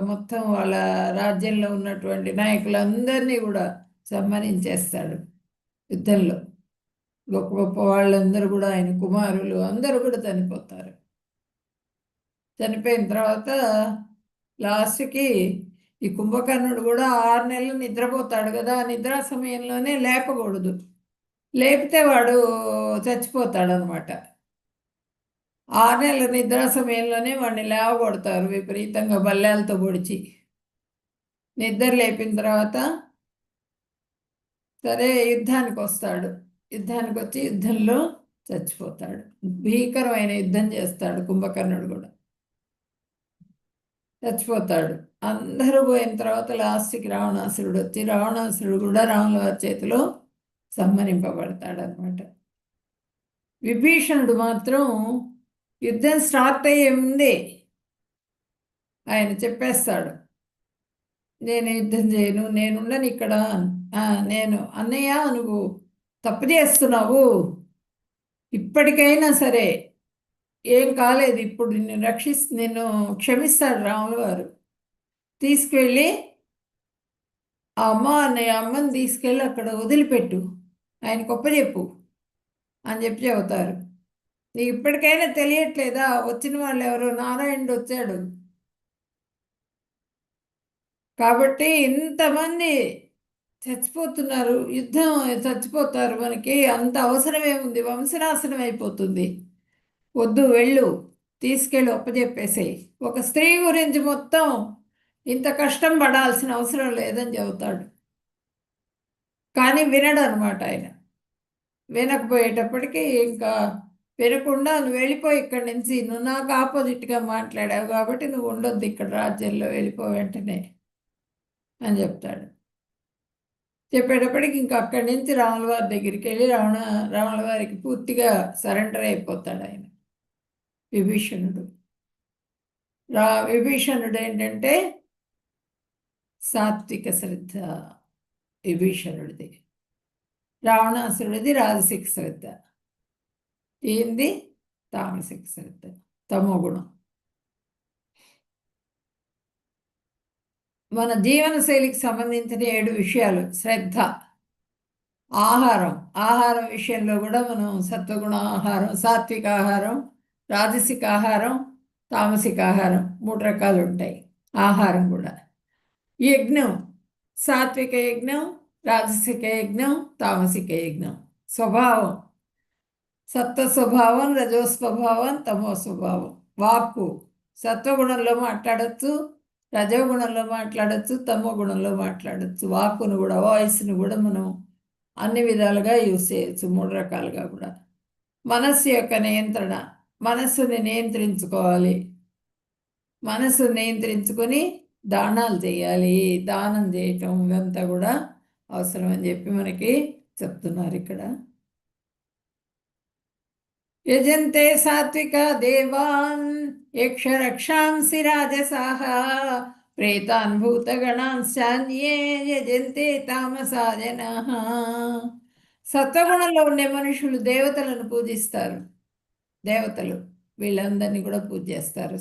మొత్తం వాళ్ళ రాజ్యంలో ఉన్నటువంటి నాయకులందరినీ కూడా సంహరించేస్తాడు యుద్ధంలో. గొప్ప గొప్ప వాళ్ళందరూ కూడా, ఆయన కుమారులు అందరూ కూడా చనిపోతారు. చనిపోయిన తర్వాత లాస్ట్కి ఈ కుంభకర్ణుడు కూడా 6 నెలలు నిద్రపోతాడు కదా, ఆ నిద్రా సమయంలోనే లేపకూడదు, లేపితే వాడు చచ్చిపోతాడు అనమాట. 6 నెలల నిద్రా సమయంలోనే వాడిని లేవగొడతారు విపరీతంగా బల్లేలతో పొడిచి. నిద్ర లేపిన తర్వాత సరే యుద్ధానికి వస్తాడు. యుద్ధానికి వచ్చి యుద్ధంలో చచ్చిపోతాడు. భీకరమైన యుద్ధం చేస్తాడు కుంభకర్ణుడు కూడా, చచ్చిపోతాడు. అందరూ పోయిన తర్వాత లాస్ట్కి రావణాసురుడు వచ్చి, రావణాసురుడు కూడా రాముల వారి చేతిలో సంహరింపబడతాడు అనమాట. విభీషణుడు మాత్రం యుద్ధం స్టార్ట్ అయ్యే ముందే ఆయన చెప్పేస్తాడు, నేను యుద్ధం చేయను, నేనుండను ఇక్కడ. నేను అన్నయ్య నువ్వు తప్పు చేస్తున్నావు, ఇప్పటికైనా సరే ఏం కాలేదు, ఇప్పుడు నిన్ను క్షమిస్తాడు రాముల వారు. తీసుకువెళ్ళి ఆ అమ్మని తీసుకెళ్ళి అక్కడ వదిలిపెట్టు, ఆయన గొప్పచెప్పు అని చెప్పి చెబుతారు. నీకు ఇప్పటికైనా తెలియట్లేదా, వచ్చిన వాళ్ళు ఎవరో నారాయణుడు వచ్చాడు కాబట్టి ఇంతమంది చచ్చిపోతున్నారు, యుద్ధం చచ్చిపోతారు, మనకి అంత అవసరమేముంది, వంశనాశనం అయిపోతుంది, వద్దు వెళ్ళు, తీసుకెళ్ళి ఒప్పచెప్పేసేయి. ఒక స్త్రీ గురించి మొత్తం ఇంత కష్టం పడాల్సిన అవసరం లేదని చెబుతాడు. కానీ వినడు అనమాట ఆయన. వినకపోయేటప్పటికీ ఇంకా వినకుండా నువ్వు వెళ్ళిపోయి ఇక్కడి నుంచి, నువ్వు నాకు ఆపోజిట్గా మాట్లాడావు కాబట్టి నువ్వు ఉండొద్దు ఇక్కడ రాజ్యంలో, వెళ్ళిపో వెంటనే అని చెప్తాడు. చెప్పేటప్పటికి ఇంకా అక్కడి నుంచి రాముల వారి దగ్గరికి వెళ్ళి రాముల వారికి పూర్తిగా సరెండర్ అయిపోతాడు ఆయన విభీషణుడు. విభీషణుడు ఏంటంటే సాత్విక శ్రద్ధ విభీషణుడిది, రావణాసురుడిది రాజసిక శ్రద్ధ, ఏంది తామసిక శ్రద్ధ, తమో గుణం. మన జీవనశైలికి సంబంధించిన 7 విషయాలు. శ్రద్ధ, ఆహారం విషయంలో కూడా మనం సత్వగుణ ఆహారం, సాత్విక ఆహారం, రాజసిక ఆహారం, తామసిక ఆహారం 3 రకాలు ఉంటాయి. ఆహారం కూడా యజ్ఞం, సాత్విక యజ్ఞం, రాజసిక యజ్ఞం, తామసిక యజ్ఞం. స్వభావం, సత్వ స్వభావం, రజో స్వభావం, తమో స్వభావం. వాక్కు, సత్వగుణంలో మాట్లాడచ్చు, రజోగుణంలో మాట్లాడచ్చు, తమో గుణంలో మాట్లాడచ్చు. వాక్కును కూడా, వాయిస్ను కూడా మనం అన్ని విధాలుగా యూజ్ చేయొచ్చు, 3 రకాలుగా కూడా. మనస్సు యొక్క నియంత్రణ, మనస్సుని నియంత్రించుకోవాలి, మనస్సు నియంత్రించుకొని దానాలు చేయాలి, దానం చేయటం ఇదంతా కూడా అవసరం అని చెప్పి మనకి చెప్తున్నారు ఇక్కడ. యజంతే సాత్విక దేవాన్ యక్షరక్షాంసి రాజసాః ప్రేతాన్ భూతగణాంశాన్యే యజంతే తామసా జనాః. సత్వగుణంలో ఉండే మనుషులు దేవతలను పూజిస్తారు, దేవతలు వీళ్ళందరినీ కూడా పూజ చేస్తారు.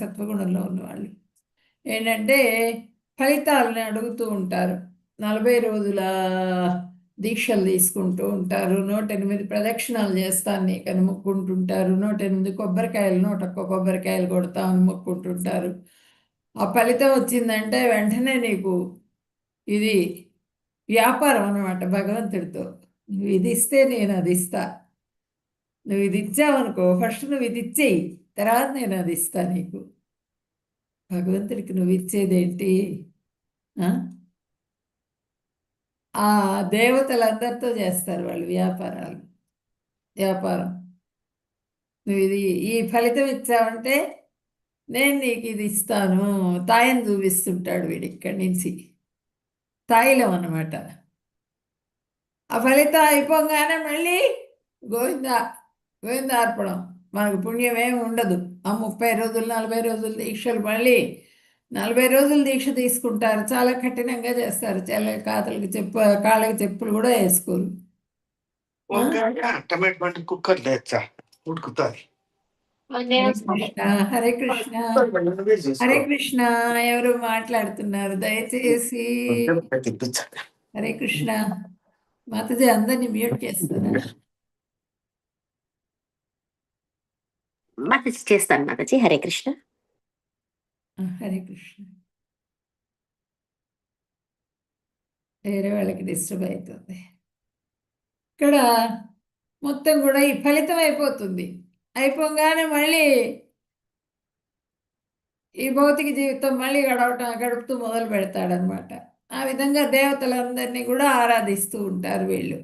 సత్వగుణంలో ఉన్నవాళ్ళు ఏంటంటే ఫలితాలను అడుగుతూ ఉంటారు, 40 రోజుల దీక్షలు తీసుకుంటూ ఉంటారు, 108 ప్రదక్షిణాలు చేస్తాను నీకని మొక్కుంటుంటారు, 108 కొబ్బరికాయలు, 101 కొబ్బరికాయలు కొడతామని మొక్కుంటుంటారు. ఆ ఫలితం వచ్చిందంటే వెంటనే నీకు ఇది వ్యాపారం అన్నమాట భగవంతుడితో. నువ్వు ఇది ఇస్తే నేను అది ఇస్తా, నువ్వు ఇది ఇచ్చావనుకో, ఫస్ట్ నువ్వు ఇది ఇచ్చేయి, తర్వాత నేను అది ఇస్తా నీకు. భగవంతుడికి నువ్వు ఇచ్చేదేంటి? ఆ దేవతలందరితో చేస్తారు వాళ్ళు వ్యాపారం. నువ్వు ఈ ఫలితం ఇచ్చావంటే నేను నీకు ఇది ఇస్తాను. తాయని చూపిస్తుంటాడు వీడు ఇక్కడి నుంచి, తాయిలం అన్నమాట. ఆ ఫలితం అయిపోగానే మళ్ళీ గోవిందార్పణం. మనకు పుణ్యం ఏమి ఉండదు. ఆ 30 రోజులు 40 రోజులు దీక్షలు, మళ్ళీ 40 రోజులు దీక్ష తీసుకుంటారు, చాలా కఠినంగా చేస్తారు. కాళ్ళకి చెప్పులు కూడా వేసుకోరు. టమాటో కుక్కర్ లేచా ఉడుకుతుంది. హరే కృష్ణ, హరే కృష్ణ. ఎవరు మాట్లాడుతున్నారు? దయచేసి హరే కృష్ణ. మాతాజీ అందరినీ మ్యూట్ చేస్తారా? మాతాజీ చేస్తాను మాతాజీ. హరే కృష్ణ. హరే కృష్ణ. వేరే వాళ్ళకి డిస్టర్బ్ అవుతుంది. ఇక్కడ మొత్తం కూడా ఈ ఫలితం అయిపోతుంది. అయిపోగానే మళ్ళీ ఈ భౌతిక జీవితం మళ్ళీ గడుపుతూ మొదలు పెడతాడనమాట. ఆ విధంగా దేవతలందరినీ కూడా ఆరాధిస్తూ ఉంటారు వీళ్ళు.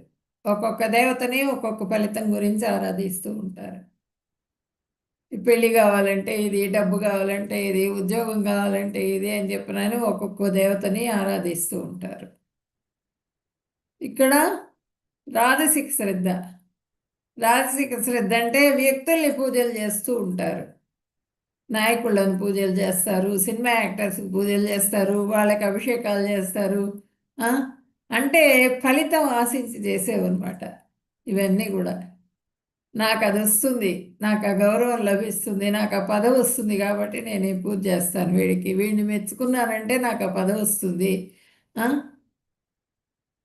ఒక్కొక్క దేవతని ఒక్కొక్క ఫలితం గురించి ఆరాధిస్తూ ఉంటారు. ఈ పెళ్ళి కావాలంటే ఇది, డబ్బు కావాలంటే ఇది, ఉద్యోగం కావాలంటే ఇది అని చెప్పినని ఒక్కొక్క దేవతని ఆరాధిస్తూ ఉంటారు. ఇక్కడ రాజసిక శ్రద్ధ. రాజసిక శ్రద్ధ అంటే వ్యక్తుల్ని పూజలు చేస్తూ ఉంటారు. నాయకులను పూజలు చేస్తారు, సినిమా యాక్టర్స్కి పూజలు చేస్తారు, వాళ్ళకి అభిషేకాలు చేస్తారు. అంటే ఫలితం ఆశించి చేసేవన్నమాట ఇవన్నీ కూడా. నాకు అది వస్తుంది, నాకు ఆ గౌరవం లభిస్తుంది, నాకు ఆ పదవి వస్తుంది కాబట్టి నేను ఈ పూజ చేస్తాను వీడికి, వీడిని మెచ్చుకున్నానంటే నాకు ఆ పదవి వస్తుంది.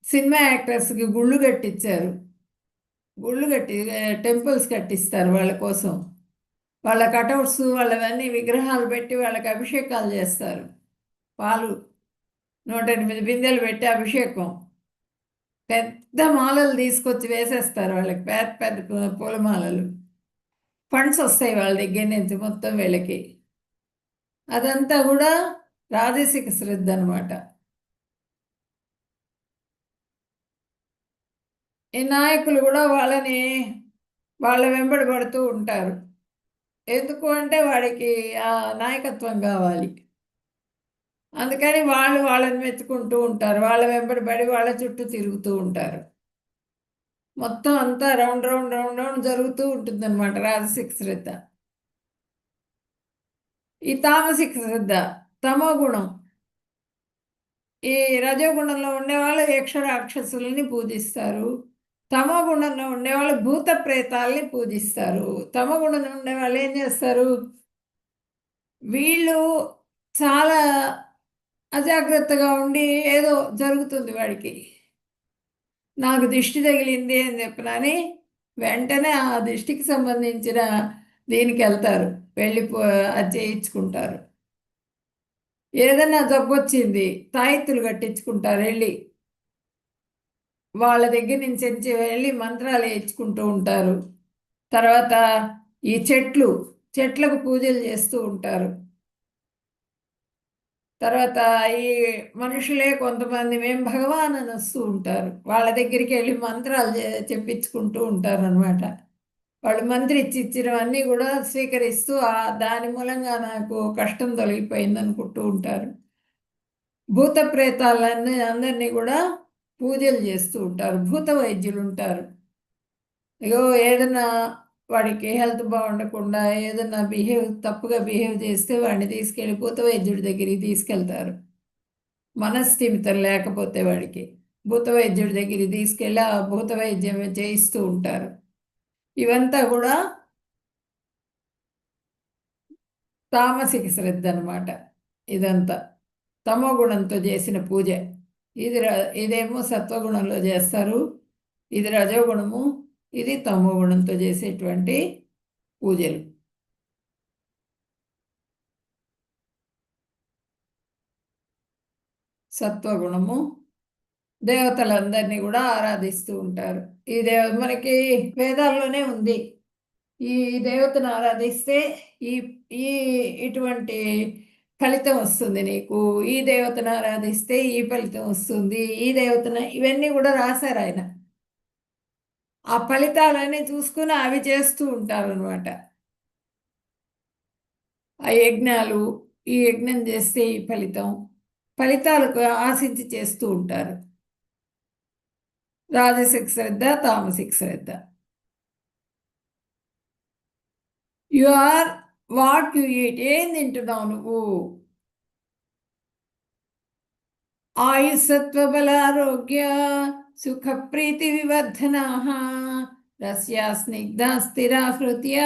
సినిమా యాక్టర్స్కి గుళ్ళు కట్టించారు, గుళ్ళు కట్టి టెంపుల్స్ కట్టిస్తారు వాళ్ళ కోసం. వాళ్ళ కటౌట్స్ వాళ్ళవన్నీ విగ్రహాలు పెట్టి వాళ్ళకి అభిషేకాలు చేస్తారు. పాలు 108 బిందెలు పెట్టి అభిషేకం, పెద్ద మాలలు తీసుకొచ్చి వేసేస్తారు వాళ్ళకి, పెద్ద పెద్ద పూలమాలలు. ఫండ్స్ వస్తాయి వాళ్ళ దగ్గర నుంచి మొత్తం వీళ్ళకి. అదంతా కూడా రాజసిక శ్రద్ధ అనమాట. ఈ నాయకులు కూడా వాళ్ళ వెంబడి పడుతూ ఉంటారు. ఎందుకు అంటే వాడికి ఆ నాయకత్వం కావాలి. అందుకని వాళ్ళని మెచ్చుకుంటూ ఉంటారు, వాళ్ళ వెంబడి పడి వాళ్ళ చుట్టూ తిరుగుతూ ఉంటారు. మొత్తం అంతా రౌండ్ రౌండ్ రౌండ్ రౌండ్ జరుగుతూ ఉంటుంది అనమాట రాజసిక శ్రద్ధ. ఈ తామసిక శ్రద్ధ తమో గుణం. ఈ రజోగుణంలో ఉండేవాళ్ళు యక్ష రాక్షసుల్ని పూజిస్తారు, తమో గుణంలో ఉండేవాళ్ళు భూత ప్రేతాల్ని పూజిస్తారు. తమో గుణంలో ఉండేవాళ్ళు ఏం చేస్తారు, వీళ్ళు చాలా అజాగ్రత్తగా ఉండి ఏదో జరుగుతుంది వాడికి, నాకు దిష్టి తగిలింది అని చెప్పినని వెంటనే ఆ దిష్టికి సంబంధించిన దీనికి వెళ్తారు, వెళ్ళిపో అది చేయించుకుంటారు. ఏదన్నా జబ్బు వచ్చింది తాయెత్తులు కట్టించుకుంటారు, వెళ్ళి వాళ్ళ దగ్గర నుంచి వెళ్ళి మంత్రాలు వేయించుకుంటూ ఉంటారు. తర్వాత ఈ చెట్లకు పూజలు చేస్తూ ఉంటారు. తర్వాత ఈ మనుషులే కొంతమంది మేము భగవాన్ అని వస్తూ ఉంటారు, వాళ్ళ దగ్గరికి వెళ్ళి మంత్రాలు చెప్పించుకుంటూ ఉంటారు అనమాట. వాళ్ళు మంత్రిచ్చి ఇచ్చినవన్నీ కూడా స్వీకరిస్తూ దాని మూలంగా నాకు కష్టం తొలగిపోయింది అనుకుంటూ ఉంటారు. భూత ప్రేతాలన్నీ అందరినీ కూడా పూజలు చేస్తూ ఉంటారు. భూత వైద్యులు ఉంటారు. ఇగో ఏదైనా వాడికి హెల్త్ బాగుండకుండా ఏదైనా తప్పుగా బిహేవ్ చేస్తే వాడిని తీసుకెళ్ళి భూత వైద్యుడి దగ్గరికి తీసుకెళ్తారు. మనస్థిమితం లేకపోతే వాడికి భూత వైద్యుడి దగ్గరికి తీసుకెళ్ళి ఆ భూత వైద్యం చేయిస్తూ ఉంటారు. ఇవంతా కూడా తామసిక శ్రద్ధ అనమాట. ఇదంతా తమో గుణంతో చేసిన పూజ. ఇదేమో సత్వగుణంలో చేస్తారు, ఇది రజోగుణము, ఇది తమో గుణంతో చేసేటువంటి పూజలు. సత్వగుణము దేవతలందరినీ కూడా ఆరాధిస్తూ ఉంటారు. ఈ మనకి వేదాల్లోనే ఉంది, ఈ దేవతను ఆరాధిస్తే ఈ ఈ ఇటువంటి ఫలితం వస్తుంది నీకు, ఈ దేవతను ఆరాధిస్తే ఈ ఫలితం వస్తుంది, ఈ దేవతను, ఇవన్నీ కూడా రాశారు ఆయన. ఆ ఫలితాలన్నీ చూసుకుని అవి చేస్తూ ఉంటారు అనమాట. ఆ యజ్ఞాలు, ఈ యజ్ఞం చేస్తే ఈ ఫలితాలకు ఆశించి చేస్తూ ఉంటారు. రాజసిక శ్రద్ధ, తామసిక శ్రద్ధ. You are what you eat. ఏం తింటున్నావు నువ్వు? ఆయుసత్వ బలారోగ్య సుఖ ప్రీతి వివర్ధనా రస్యా స్నిగ్ధా స్థిరా హృత్య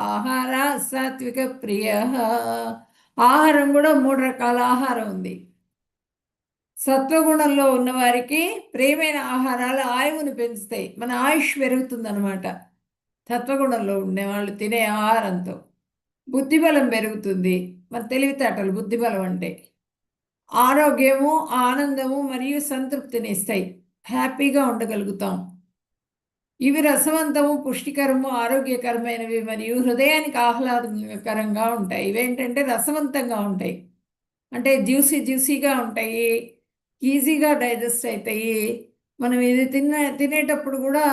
ఆహార సాత్విక ప్రియ. ఆహారం కూడా 3 రకాల ఆహారం ఉంది. సత్వగుణంలో ఉన్నవారికి ప్రియమైన ఆహారాలు ఆయువును పెంచుతాయి, మన ఆయుష్ పెరుగుతుందన్నమాట. సత్వగుణంలో ఉండేవాళ్ళు తినే ఆహారంతో బుద్ధిబలం పెరుగుతుంది, మన తెలివితేటలు, బుద్ధిబలం అంటే ఆరోగ్యము, ఆనందము మరియు సంతృప్తిని ఇస్తాయి. హ్యాపీగా ఉండగలుగుతాం. ఇవి రసవంతము, పుష్టికరము, ఆరోగ్యకరమైనవి మరియు హృదయానికి ఆహ్లాదకరంగా ఉంటాయి. ఇవేంటంటే రసవంతంగా ఉంటాయి, అంటే జ్యూసీగా ఉంటాయి, ఈజీగా డైజెస్ట్ అవుతాయి. మనం ఇది తినేటప్పుడు కూడా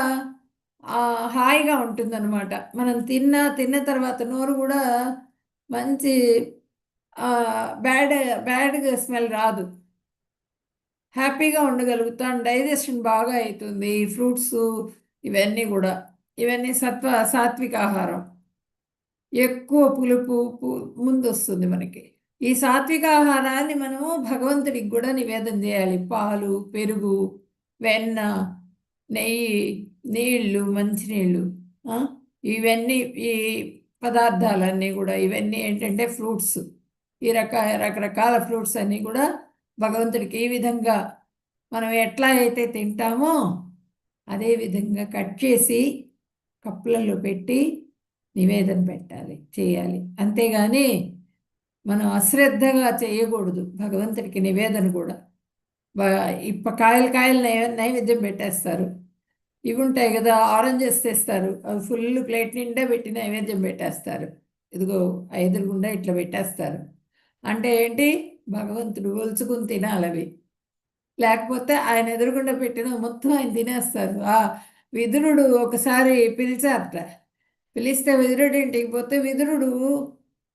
హాయిగా ఉంటుందన్నమాట. మనం తిన్న తర్వాత నోరు కూడా మంచి బ్యాడ్ బ్యాడ్గా స్మెల్ రాదు, హ్యాపీగా ఉండగలుగుతాం. డైజెషన్ బాగా అవుతుంది. ఈ ఫ్రూట్స్ ఇవన్నీ సాత్విక ఆహారం. ఎక్కువ పులుపు ముందు వస్తుంది మనకి. ఈ సాత్విక ఆహారాన్ని మనము భగవంతుడికి కూడా నివేదన చేయాలి. పాలు, పెరుగు, వెన్న, నెయ్యి, నీళ్ళు, మంచినీళ్ళు, ఇవన్నీ ఈ పదార్థాలన్నీ కూడా ఇవన్నీ ఏంటంటే ఫ్రూట్స్. ఈ రకరకాల ఫ్రూట్స్ అన్నీ కూడా భగవంతుడికి ఈ విధంగా మనం ఎట్లా అయితే తింటామో అదే విధంగా కట్ చేసి కప్పులలో పెట్టి నివేదన చేయాలి. అంతేగాని మనం అశ్రద్ధగా చేయకూడదు. భగవంతుడికి నివేదన కూడా కాయలు నైవేద్యం పెట్టేస్తారు. ఇవి ఉంటాయి కదా, ఆరెంజెస్ తెస్తారు, అవి ఫుల్ ప్లేట్ నిండా పెట్టి నైవేద్యం పెట్టేస్తారు. ఇదిగో ఎదురుగుండా ఇట్లా పెట్టేస్తారు. అంటే ఏంటి, భగవంతుడు ఒలుచుకుని తినాలి అవి. లేకపోతే ఆయన ఎదురుగుండా పెట్టిన మొత్తం ఆయన తినేస్తారు. విదురుడు ఒకసారి పిలిచారట. పిలిస్తే విదురుడు ఇంటికి పోతే విదురుడు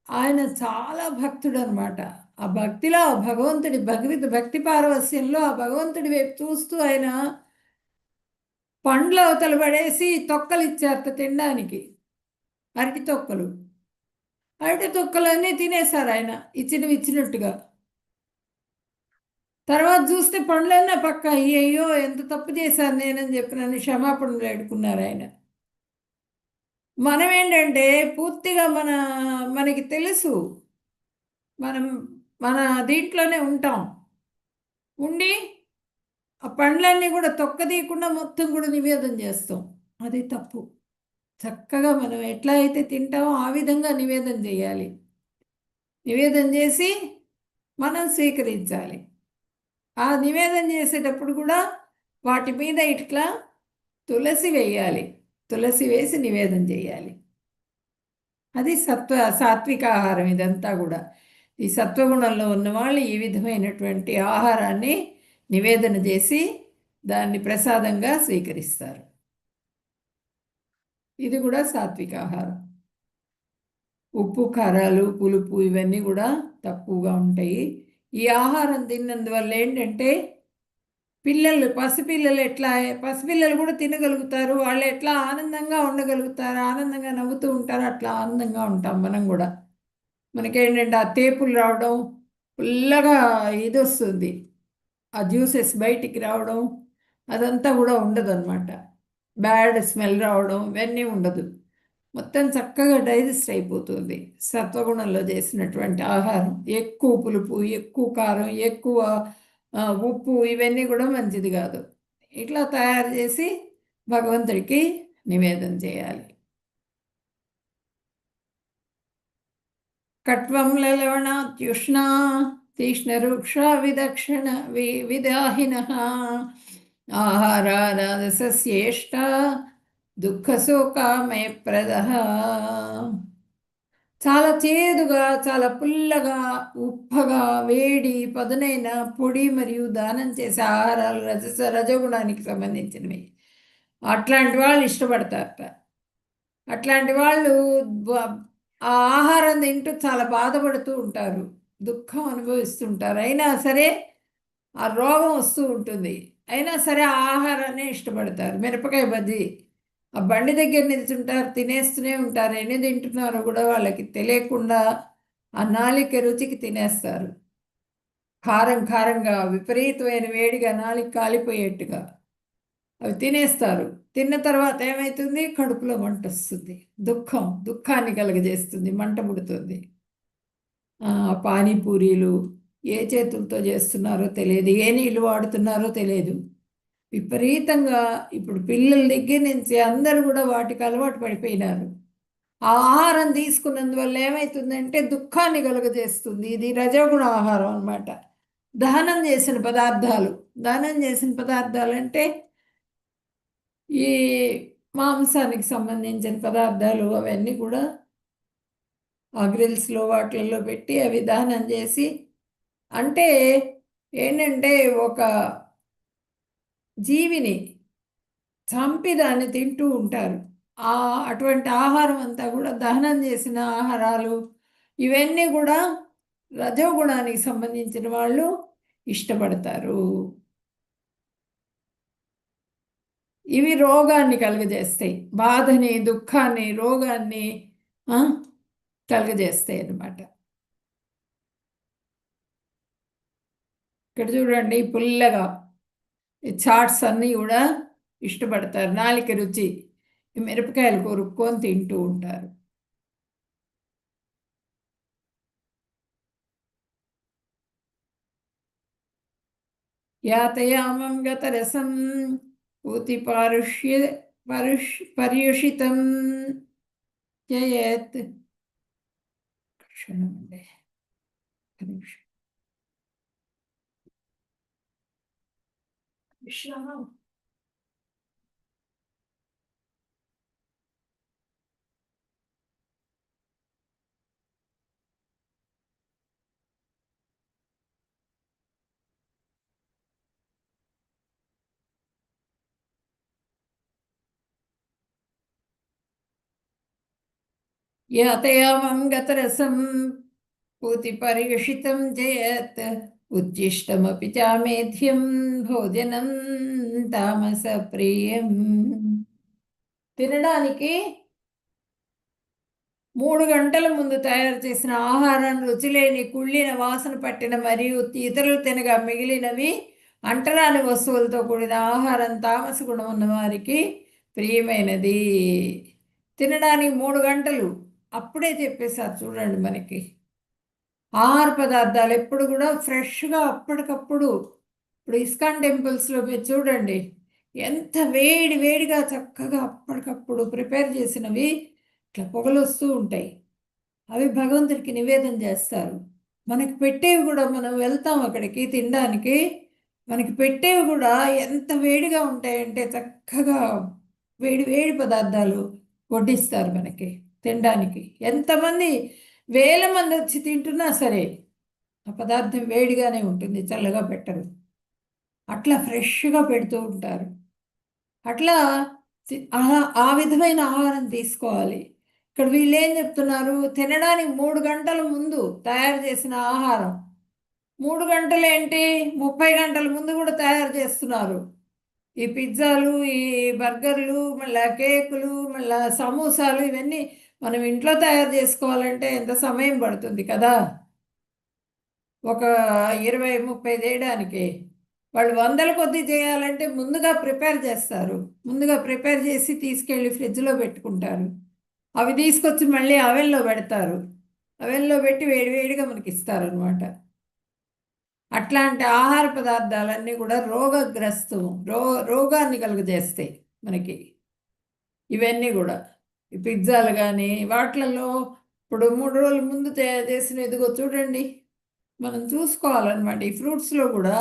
ఆయన చాలా భక్తుడు అనమాట. ఆ భక్తిలో భగవంతుడి భక్తి పారవస్యంలో ఆ భగవంతుడి వైపు చూస్తూ ఆయన పండ్లు అవతల పడేసి తొక్కలు ఇచ్చారట తినడానికి. అరటి తొక్కలన్నీ తినేశారు ఆయన ఇచ్చినట్టుగా. తర్వాత చూస్తే పండ్లన్నా పక్క అయ్యో ఎంత తప్పు చేశాను నేనని చెప్పి నన్ను క్షమాపణలు వేడుకున్నారు ఆయన. మనం ఏంటంటే పూర్తిగా మనకి తెలుసు, మన దీంట్లోనే ఉంటాం, ఉండి ఆ పండ్లన్నీ కూడా తొక్క తీయకుండా మొత్తం కూడా నివేదన చేస్తాం. అది తప్పు. చక్కగా మనం ఎట్లా అయితే తింటామో ఆ విధంగా నివేదన చేయాలి. నివేదన చేసి మనం స్వీకరించాలి. ఆ నివేదన చేసేటప్పుడు కూడా వాటి మీద ఇట్లా తులసి వేయాలి. తులసి వేసి నివేదన చేయాలి. అది సాత్విక ఆహారం. ఇదంతా కూడా ఈ సత్వగుణంలో ఉన్నవాళ్ళు ఈ విధమైనటువంటి ఆహారాన్ని నివేదన చేసి దాన్ని ప్రసాదంగా స్వీకరిస్తారు. ఇది కూడా సాత్విక ఆహారం. ఉప్పు, కారాలు, పులుపు ఇవన్నీ కూడా తక్కువగా ఉంటాయి. ఈ ఆహారం తిన్నందువల్ల ఏంటంటే పసిపిల్లలు కూడా తినగలుగుతారు. వాళ్ళు ఎట్లా ఆనందంగా ఉండగలుగుతారు, ఆనందంగా నవ్వుతూ ఉంటారు, అట్లా ఆనందంగా ఉంటాం మనం కూడా. మనకేంటంటే ఆ తేపులు రావడం, ఫుల్లగా ఇది వస్తుంది, ఆ జ్యూసెస్ బయటికి రావడం, అదంతా కూడా ఉండదు అనమాట. బ్యాడ్ స్మెల్ రావడం ఇవన్నీ ఉండదు. మొత్తం చక్కగా డైజెస్ట్ అయిపోతుంది. సత్వగుణంలో చేసినటువంటి ఆహారం. ఎక్కువ పులుపు, ఎక్కువ కారం, ఎక్కువ ఉప్పు ఇవన్నీ కూడా మంచిది కాదు. ఇట్లా తయారు చేసి భగవంతుడికి నివేదన చేయాలి. కట్వం లలవణాత్యుష్ణా తీక్ష్ణరుక్ష విదాహిన ఆహారారసస్యేష్ట దుఃఖశోకామయప్రద. చాలా చేదుగా, చాలా పుల్లగా, ఉప్పగా, వేడి, పదునైన పొడి మరియు దానం చేసే ఆహారాలు రజగుణానికి సంబంధించినవి. అట్లాంటి వాళ్ళు ఇష్టపడతారట. అట్లాంటి వాళ్ళు ఆ ఆహారం తింటూ చాలా బాధపడుతూ ఉంటారు, దుఃఖం అనుభవిస్తుంటారు. అయినా సరే ఆ రోగం వస్తూ ఉంటుంది, అయినా సరే ఆ ఆహారాన్ని ఇష్టపడతారు. మిరపకాయ బజ్జీ ఆ బండి దగ్గర నిల్చుంటారు, తినేస్తూనే ఉంటారు. ఎన్ని తింటున్నారో కూడా వాళ్ళకి తెలియకుండా ఆ నాలిక రుచికి తినేస్తారు. కారంగా, విపరీతమైన వేడిగా, నాలిక కాలిపోయేట్టుగా అవి తినేస్తారు. తిన్న తర్వాత ఏమవుతుంది, కడుపులో మంట వస్తుంది, దుఃఖాన్ని కలుగజేస్తుంది, మంట పుడుతుంది. పానీపూరీలు ఏ చేతులతో చేస్తున్నారో తెలియదు, ఏ నీళ్ళు వాడుతున్నారో తెలియదు. విపరీతంగా ఇప్పుడు పిల్లల దగ్గర నుంచి అందరూ కూడా వాటికి అలవాటు పడిపోయినారు. ఆ ఆహారం తీసుకున్నందువల్ల ఏమవుతుందంటే దుఃఖాన్ని కలుగజేస్తుంది. ఇది రజోగుణ ఆహారం అన్నమాట. దహనం చేసిన పదార్థాలు. దహనం చేసిన పదార్థాలు అంటే ఈ మాంసానికి సంబంధించిన పదార్థాలు అవన్నీ కూడా ఆ గ్రిల్స్లో వాటిల్లో పెట్టి అవి దహనం చేసి, అంటే ఏంటంటే ఒక జీవిని చంపి దాన్ని తింటూ ఉంటారు. అటువంటి ఆహారం అంతా కూడా దహనం చేసిన ఆహారాలు ఇవన్నీ కూడా రజోగుణానికి సంబంధించిన వాళ్ళు ఇష్టపడతారు. ఇవి రోగాన్ని కలుగజేస్తాయి. బాధని, దుఃఖాన్ని, రోగాన్ని కలుగజేస్తాయి అన్నమాట. ఇక్కడ చూడండి, పుల్లగా ఈ చాట్స్ అన్నీ కూడా ఇష్టపడతారు. నాలిక రుచి ఈ మిరపకాయలు కొరుక్కొని తింటూ ఉంటారు. యాతయామం గతరసం పూతి పర్యుషితం జయత్. క్షణమండి, ఒక్క నిమిషం. విశ్రామం. యాతయామం గతరసం పూతి పర్యుషితం జయత్ ఉచ్చిష్టమపి చామేధ్యం భోజనం తామస ప్రియం. తినడానికి 3 గంటల ముందు తయారు చేసిన ఆహారం రుచిలేని, కుళ్ళిన, వాసన పట్టిన మరియు ఇతరులు తినగా మిగిలినవి అంటరాని వస్తువులతో కూడిన ఆహారం తామస గుణం ఉన్న వారికి ప్రియమైనది. తినడానికి 3 గంటలు అప్పుడే చెప్పేశారు చూడండి. మనకి ఆహార పదార్థాలు ఎప్పుడు కూడా ఫ్రెష్గా అప్పటికప్పుడు. ఇప్పుడు ఇస్కాన్ టెంపుల్స్లో మీరు చూడండి, ఎంత వేడి వేడిగా చక్కగా అప్పటికప్పుడు ప్రిపేర్ చేసినవి ఇట్లా పొగలు వస్తూ ఉంటాయి. అవి భగవంతుడికి నివేదన చేస్తారు. మనకి పెట్టేవి కూడా, మనం వెళ్తాం అక్కడికి తినడానికి, మనకి పెట్టేవి కూడా ఎంత వేడిగా ఉంటాయంటే చక్కగా వేడి వేడి పదార్థాలు వడ్డిస్తారు మనకి తినడానికి. ఎంతమంది వేల మంది వచ్చి తింటున్నా సరే ఆ పదార్థం వేడిగానే ఉంటుంది, చల్లగా పెట్టరు. అట్లా ఫ్రెష్గా పెడుతూ ఉంటారు. అట్లా ఆ విధమైన ఆహారం తీసుకోవాలి. ఇక్కడ వీళ్ళు ఏం చెప్తున్నారు, తినడానికి 3 గంటల ముందు తయారు చేసిన ఆహారం. 3 గంటలు ఏంటి, 30 గంటల ముందు కూడా తయారు చేస్తున్నారు. ఈ పిజ్జాలు, ఈ బర్గర్లు, మళ్ళీ కేకులు, మళ్ళీ సమోసాలు, ఇవన్నీ మనం ఇంట్లో తయారు చేసుకోవాలంటే ఎంత సమయం పడుతుంది కదా. ఒక 20-30 చేయడానికి వాళ్ళు వందల కొద్దీ చేయాలంటే ముందుగా ప్రిపేర్ చేస్తారు. ముందుగా ప్రిపేర్ చేసి తీసుకెళ్ళి ఫ్రిడ్జ్లో పెట్టుకుంటారు. అవి తీసుకొచ్చి మళ్ళీ అవెన్లో పెడతారు. అవెన్లో పెట్టి వేడివేడిగా మనకి ఇస్తారనమాట. అట్లాంటి ఆహార పదార్థాలన్నీ కూడా రోగగ్రస్తం, రోగాన్ని కలుగజేస్తాయి మనకి. ఇవన్నీ కూడా ఈ పిజ్జాలు కానీ వాటిలలో ఇప్పుడు 3 రోజుల ముందు తయారు చేసిన, ఇదిగో చూడండి, మనం చూసుకోవాలన్నమాట. ఈ ఫ్రూట్స్లో కూడా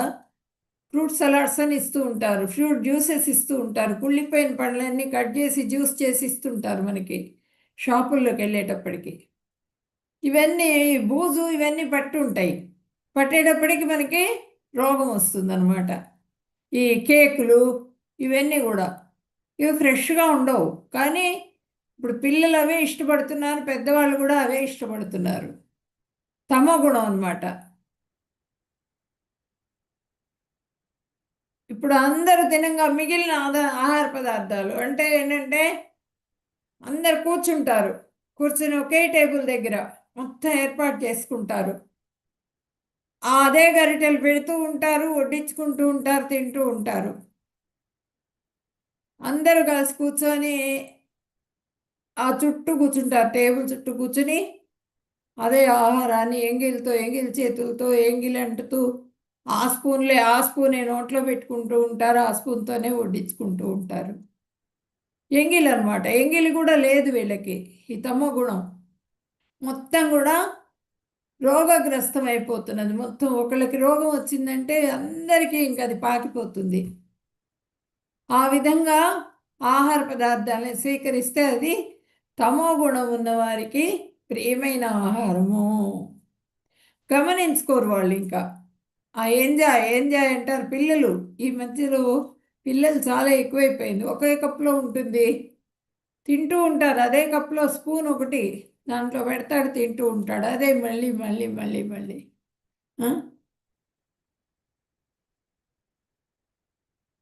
ఫ్రూట్ సలాడ్స్ అని ఇస్తూ ఉంటారు, ఫ్రూట్ జ్యూసెస్ ఇస్తూ ఉంటారు. కుళ్ళిపోయిన పండ్లన్నీ కట్ చేసి జ్యూస్ చేసి ఇస్తుంటారు మనకి షాపుల్లోకి వెళ్ళేటప్పటికి. ఇవన్నీ బూజు ఇవన్నీ పట్టి ఉంటాయి. పట్టేటప్పటికి మనకి రోగం వస్తుందన్నమాట. ఈ కేకులు ఇవన్నీ కూడా ఇవి ఫ్రెష్గా ఉండవు. కానీ ఇప్పుడు పిల్లలు అవే ఇష్టపడుతున్నారు, పెద్దవాళ్ళు కూడా అవే ఇష్టపడుతున్నారు. తమో గుణం అన్నమాట. ఇప్పుడు అందరూ తినంగా మిగిలిన ఆహార పదార్థాలు అంటే ఏంటంటే, అందరు కూర్చుంటారు, కూర్చుని ఒకే టేబుల్ దగ్గర మొత్తం ఏర్పాటు చేసుకుంటారు. అదే గరిటెలు పెడుతూ ఉంటారు, వడ్డించుకుంటూ ఉంటారు, తింటూ ఉంటారు. అందరూ కలిసి కూర్చొని ఆ చుట్టూ కూర్చుంటారు, టేబుల్ చుట్టూ కూర్చుని అదే ఆహారాన్ని ఎంగిలి చేతులతో ఎంగిలి అంటుతూ ఆ స్పూనే నోట్లో పెట్టుకుంటూ ఉంటారు, ఆ స్పూన్తోనే వడ్డించుకుంటూ ఉంటారు. ఎంగిల్ అనమాట. ఎంగిలి కూడా లేదు వీళ్ళకి. ఈ తమో గుణం మొత్తం కూడా రోగగ్రస్తం అయిపోతున్నది. మొత్తం ఒకళ్ళకి రోగం వచ్చిందంటే అందరికీ ఇంకా అది పాకిపోతుంది. ఆ విధంగా ఆహార పదార్థాలను స్వీకరిస్తే అది తమో గుణం ఉన్న వారికి ప్రియమైన ఆహారము. గమనించుకోరు వాళ్ళు ఇంకా. ఆ ఎంజాయ్ ఎంజాయ్ అంటారు పిల్లలు. ఈ మధ్యలో పిల్లలు చాలా ఎక్కువైపోయింది. ఒకే కప్లో ఉంటుంది, తింటూ ఉంటారు. అదే కప్లో స్పూన్ ఒకటి దాంట్లో పెడతాడు, తింటూ ఉంటాడు. అదే మళ్ళీ మళ్ళీ మళ్ళీ మళ్ళీ.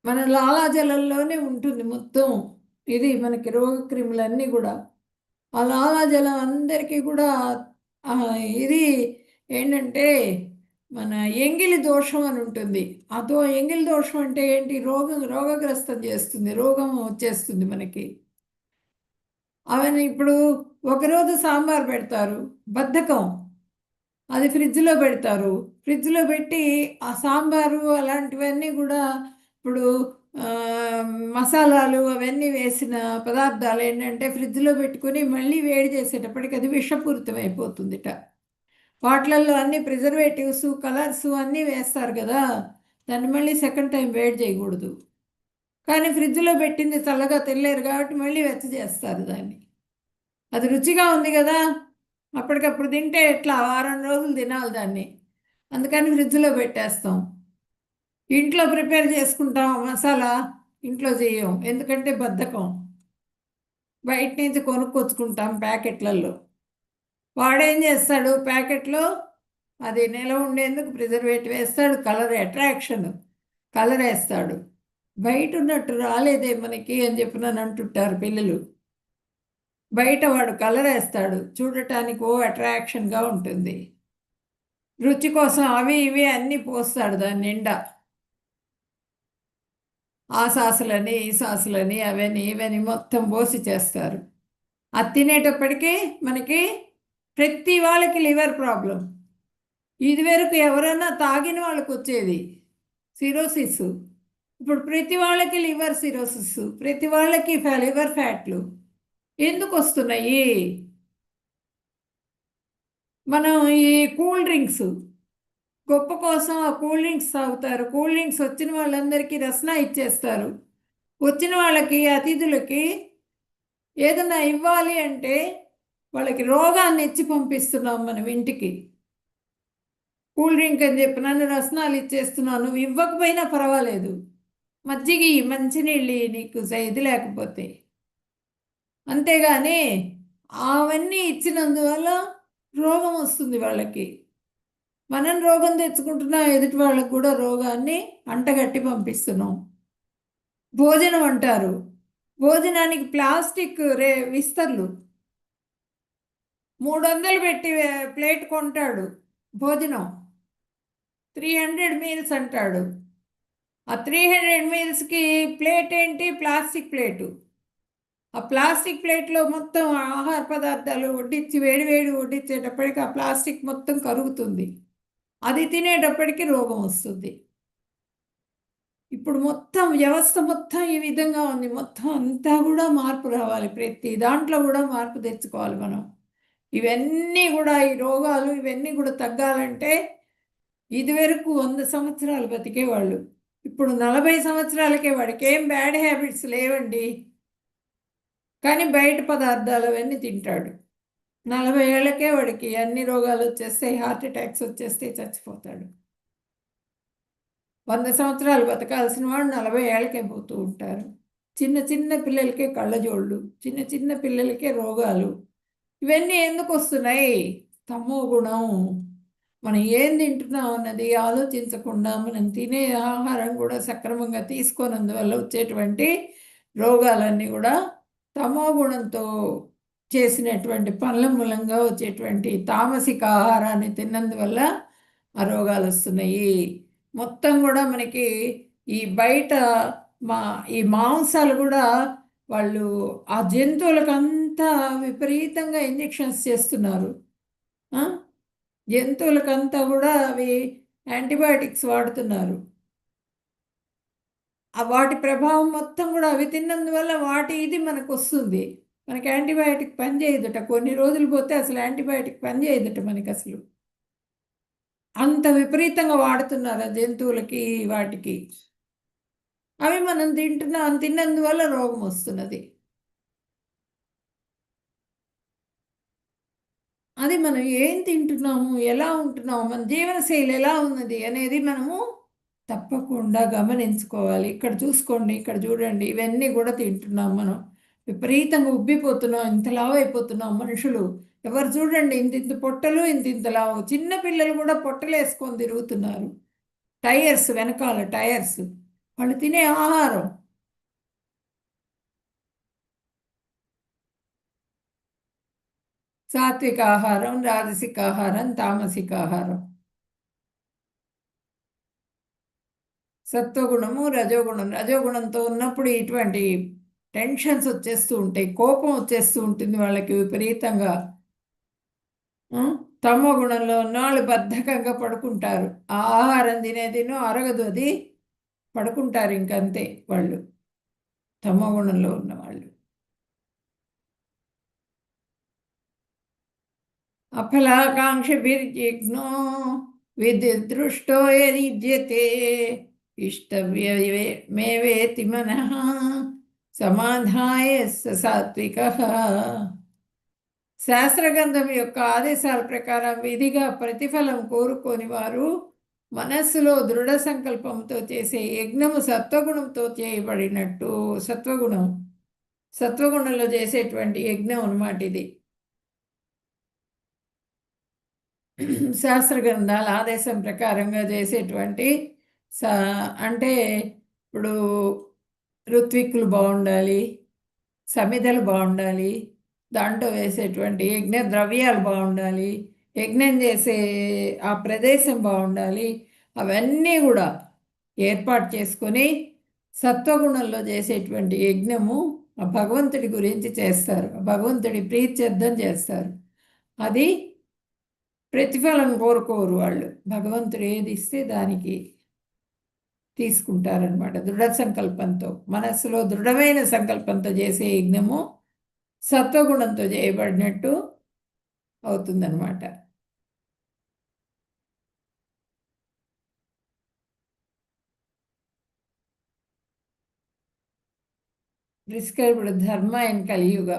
మన లాలాజలంలోనే ఉంటుంది మొత్తం. ఇది మనకి రోగక్రిములన్నీ కూడా ఆ లాలాజలం అందరికీ కూడా ఇది ఏంటంటే మన ఎంగిలి దోషం అని ఉంటుంది. ఎంగిలి దోషం అంటే ఏంటి? రోగగ్రస్తం చేస్తుంది, రోగం వచ్చేస్తుంది మనకి. అవన్నీ ఇప్పుడు ఒకరోజు సాంబార్ పెడతారు, బద్ధకం, అది ఫ్రిడ్జ్లో పెడతారు. ఫ్రిడ్జ్లో పెట్టి ఆ సాంబారు అలాంటివన్నీ కూడా ఇప్పుడు మసాలాలు అవన్నీ వేసిన పదార్థాలు ఏంటంటే ఫ్రిడ్జ్లో పెట్టుకుని మళ్ళీ వేడి చేసేటప్పటికి అది విషపూరితం అయిపోతుందిట. వాటిలలో అన్ని ప్రిజర్వేటివ్స్, కలర్స్ అన్నీ వేస్తారు కదా, దాన్ని మళ్ళీ సెకండ్ టైం వేడి చేయకూడదు. కానీ ఫ్రిడ్జ్లో పెట్టింది చల్లగా తినలేరు కాబట్టి మళ్ళీ వెచ్చ చేస్తారు దాన్ని. అది రుచిగా ఉంది కదా, అప్పటికప్పుడు తింటే ఎట్లా వారం రోజులు తినాలి దాన్ని. అందుకని ఫ్రిడ్జ్లో పెట్టేస్తాం. ఇంట్లో ప్రిపేర్ చేసుకుంటాం మసాలా, ఇంట్లో చేయం ఎందుకంటే బద్ధకం. బయట నుంచి కొనుక్కొచ్చుకుంటాం ప్యాకెట్లలో. వాడేం చేస్తాడు, ప్యాకెట్లో అది నిలవ ఉండేందుకు ప్రిజర్వేటివ్ వేస్తాడు, కలర్ అట్రాక్షన్ కలర్ వేస్తాడు. బయట ఉన్నట్టు రాలేదే మనకి అని చెప్పి నన్ను అంటుంటారు పిల్లలు. బయట వాడు కలర్ వేస్తాడు, చూడటానికి అట్రాక్షన్గా ఉంటుంది. రుచి కోసం అవి ఇవి అన్నీ పోస్తాడు దాని నిండా. ఆ సాసులని ఈ సాసులని అవని ఇవని మొత్తం పోసి చేస్తారు. అది తినేటప్పటికీ మనకి ప్రతి వాళ్ళకి లివర్ ప్రాబ్లం. ఇదివరకు ఎవరైనా తాగిన వాళ్ళకి వచ్చేది సిరోసిస్. ఇప్పుడు ప్రతి వాళ్ళకి లివర్ సిరోసిస్, ప్రతి వాళ్ళకి లివర్ ఫ్యాట్లు. ఎందుకు వస్తున్నాయి? మనం ఈ కూల్ డ్రింక్స్ గొప్ప కోసం ఆ కూల్ డ్రింక్స్ తాగుతారు. కూల్ డ్రింక్స్ వచ్చిన వాళ్ళందరికీ రసన ఇచ్చేస్తారు. వచ్చిన వాళ్ళకి అతిథులకి ఏదన్నా ఇవ్వాలి అంటే వాళ్ళకి రోగాన్ని ఇచ్చి పంపిస్తున్నాం మనం ఇంటికి. కూల్ డ్రింక్ అని చెప్పి నన్ను రసనాలు ఇచ్చేస్తున్నాను, నువ్వు ఇవ్వకపోయినా పర్వాలేదు, మజ్జిగ మంచినీళ్ళు నీకు ఇది లేకపోతే. అంతేగాని అవన్నీ ఇచ్చినందువల్ల రోగం వస్తుంది వాళ్ళకి. మనం రోగం తెచ్చుకుంటున్నాం, ఎదుటి వాళ్ళకు కూడా రోగాన్ని అంటగట్టి పంపిస్తున్నాం. భోజనం అంటారు, భోజనానికి ప్లాస్టిక్ విస్తర్లు 300 పెట్టి ప్లేట్ కొంటాడు. భోజనం 300 మీల్స్ అంటాడు. ఆ 300 మీల్స్కి ప్లేట్ ఏంటి? Plastic plate. ఆ ప్లాస్టిక్ ప్లేట్లో మొత్తం ఆహార పదార్థాలు వడ్డించి వేడివేడి వడ్డించేటప్పటికి ఆ ప్లాస్టిక్ మొత్తం కరుగుతుంది. అది తినేటప్పటికి రోగం వస్తుంది. ఇప్పుడు మొత్తం వ్యవస్థ మొత్తం ఈ విధంగా ఉంది. మొత్తం అంతా కూడా మార్పు రావాలి, ప్రతి దాంట్లో కూడా మార్పు తెచ్చుకోవాలి మనం. ఇవన్నీ కూడా ఈ రోగాలు ఇవన్నీ కూడా తగ్గాలంటే ఇదివరకు 100 సంవత్సరాలు బతికేవాళ్ళు, ఇప్పుడు 40 సంవత్సరాలకే వాడికి ఏం బ్యాడ్ హ్యాబిట్స్ లేవండి, కానీ బయట పదార్థాలు అవన్నీ తింటాడు. 40 ఏళ్ళకే వాడికి అన్ని రోగాలు వచ్చేస్తాయి, హార్ట్ అటాక్స్ వచ్చేస్తే చచ్చిపోతాడు. 100 సంవత్సరాలు బతకాల్సిన వాడు 40 ఏళ్ళకే పోతూ ఉంటారు. చిన్న చిన్న పిల్లలకే కళ్ళజోళ్ళు, చిన్న చిన్న పిల్లలకే రోగాలు. ఇవన్నీ ఎందుకు వస్తున్నాయి? తమో గుణం. మనం ఏం తింటున్నాం అన్నది ఆలోచించకుండా మనం తినే ఆహారం కూడా సక్రమంగా తీసుకోనందువల్ల వచ్చేటువంటి రోగాలన్నీ కూడా తమో గుణంతో చేసినటువంటి పనుల మూలంగా వచ్చేటువంటి తామసిక ఆహారాన్ని తిన్నందువల్ల ఆ రోగాలు వస్తున్నాయి. మొత్తం కూడా మనకి ఈ బయట ఈ మాంసాలు కూడా వాళ్ళు ఆ జంతువులకంతా విపరీతంగా ఇంజెక్షన్స్ చేస్తున్నారు. జంతువులకంతా కూడా అవి యాంటీబయాటిక్స్ వాడుతున్నారు. వాటి ప్రభావం మొత్తం కూడా అవి తిన్నందువల్ల వాటి ఇది మనకు వస్తుంది. మనకి యాంటీబయాటిక్ పని చేయదుట, కొన్ని రోజులు పోతే అసలు యాంటీబయాటిక్ పని చేయదుట మనకి అసలు. అంత విపరీతంగా వాడుతున్నారు ఆ జంతువులకి వాటికి. అవి మనం తిన్నందువల్ల రోగం వస్తున్నది. అది మనం ఏం తింటున్నాము, ఎలా ఉంటున్నాము, మన జీవనశైలి ఎలా ఉన్నది అనేది మనము తప్పకుండా గమనించుకోవాలి. ఇక్కడ చూసుకోండి, ఇక్కడ చూడండి, ఇవన్నీ కూడా తింటున్నాం మనం. విపరీతంగా ఉబ్బిపోతున్నాం, ఇంత లావు అయిపోతున్నాం మనుషులు. ఎవరు చూడండి, ఇంత పొట్టలు, ఇంత లావు. చిన్న పిల్లలు కూడా పొట్టలు వేసుకొని తిరుగుతున్నారు. టైర్స్ వెనకాల టైర్స్, వాళ్ళు తినే ఆహారం. సాత్విక ఆహారం, రాజసిక ఆహారం, తామసిక ఆహారం. సత్వగుణము, రజోగుణం. రజోగుణంతో ఉన్నప్పుడు ఇటువంటి టెన్షన్స్ వచ్చేస్తూ ఉంటాయి, కోపం వచ్చేస్తూ ఉంటుంది వాళ్ళకి విపరీతంగా. తమో గుణంలో ఉన్న వాళ్ళు బద్ధకంగా పడుకుంటారు. ఆ ఆహారం తినేదినో అరగదు, అది పడుకుంటారు ఇంకంతే వాళ్ళు, తమో గుణంలో ఉన్న వాళ్ళు. అఫలాకాంక్షభిర్జిఘ్నో విధిదృష్టో యయుజ్యతే ఇష్టవ్యమేవేతి మనః సమాధాయ సాత్వికః. శాస్త్రగ్రంథం యొక్క ఆదేశాల ప్రకారం విధిగా ప్రతిఫలం కోరుకొని వారు మనస్సులో దృఢ సంకల్పంతో చేసే యజ్ఞము సత్వగుణంతో చేయబడినట్టు. సత్వగుణంలో చేసేటువంటి యజ్ఞం అన్నమాట ఇది. శాస్త్ర గ్రంథాల ఆదేశం ప్రకారంగా చేసేటువంటి అంటే ఇప్పుడు ఋత్విక్కులు బాగుండాలి, సమిధలు బాగుండాలి, దాంట్లో వేసేటువంటి యజ్ఞ ద్రవ్యాలు బాగుండాలి, యజ్ఞం చేసే ఆ ప్రదేశం బాగుండాలి. అవన్నీ కూడా ఏర్పాటు చేసుకొని సత్వగుణంలో చేసేటువంటి యజ్ఞము ఆ భగవంతుడి గురించి చేస్తారు, భగవంతుడి ప్రీత్యర్థం చేస్తారు. అది ప్రతిఫలం కోరుకోరు వాళ్ళు, భగవంతుడు ఏది ఇస్తే దానికి తీసుకుంటారనమాట. దృఢ సంకల్పంతో, మనస్సులో దృఢమైన సంకల్పంతో చేసే యజ్ఞము సత్వగుణంతో చేయబడినట్టు అవుతుందన్నమాట. ప్రిస్క్రైబ్డ్ ధర్మ ఇన్ కలియుగ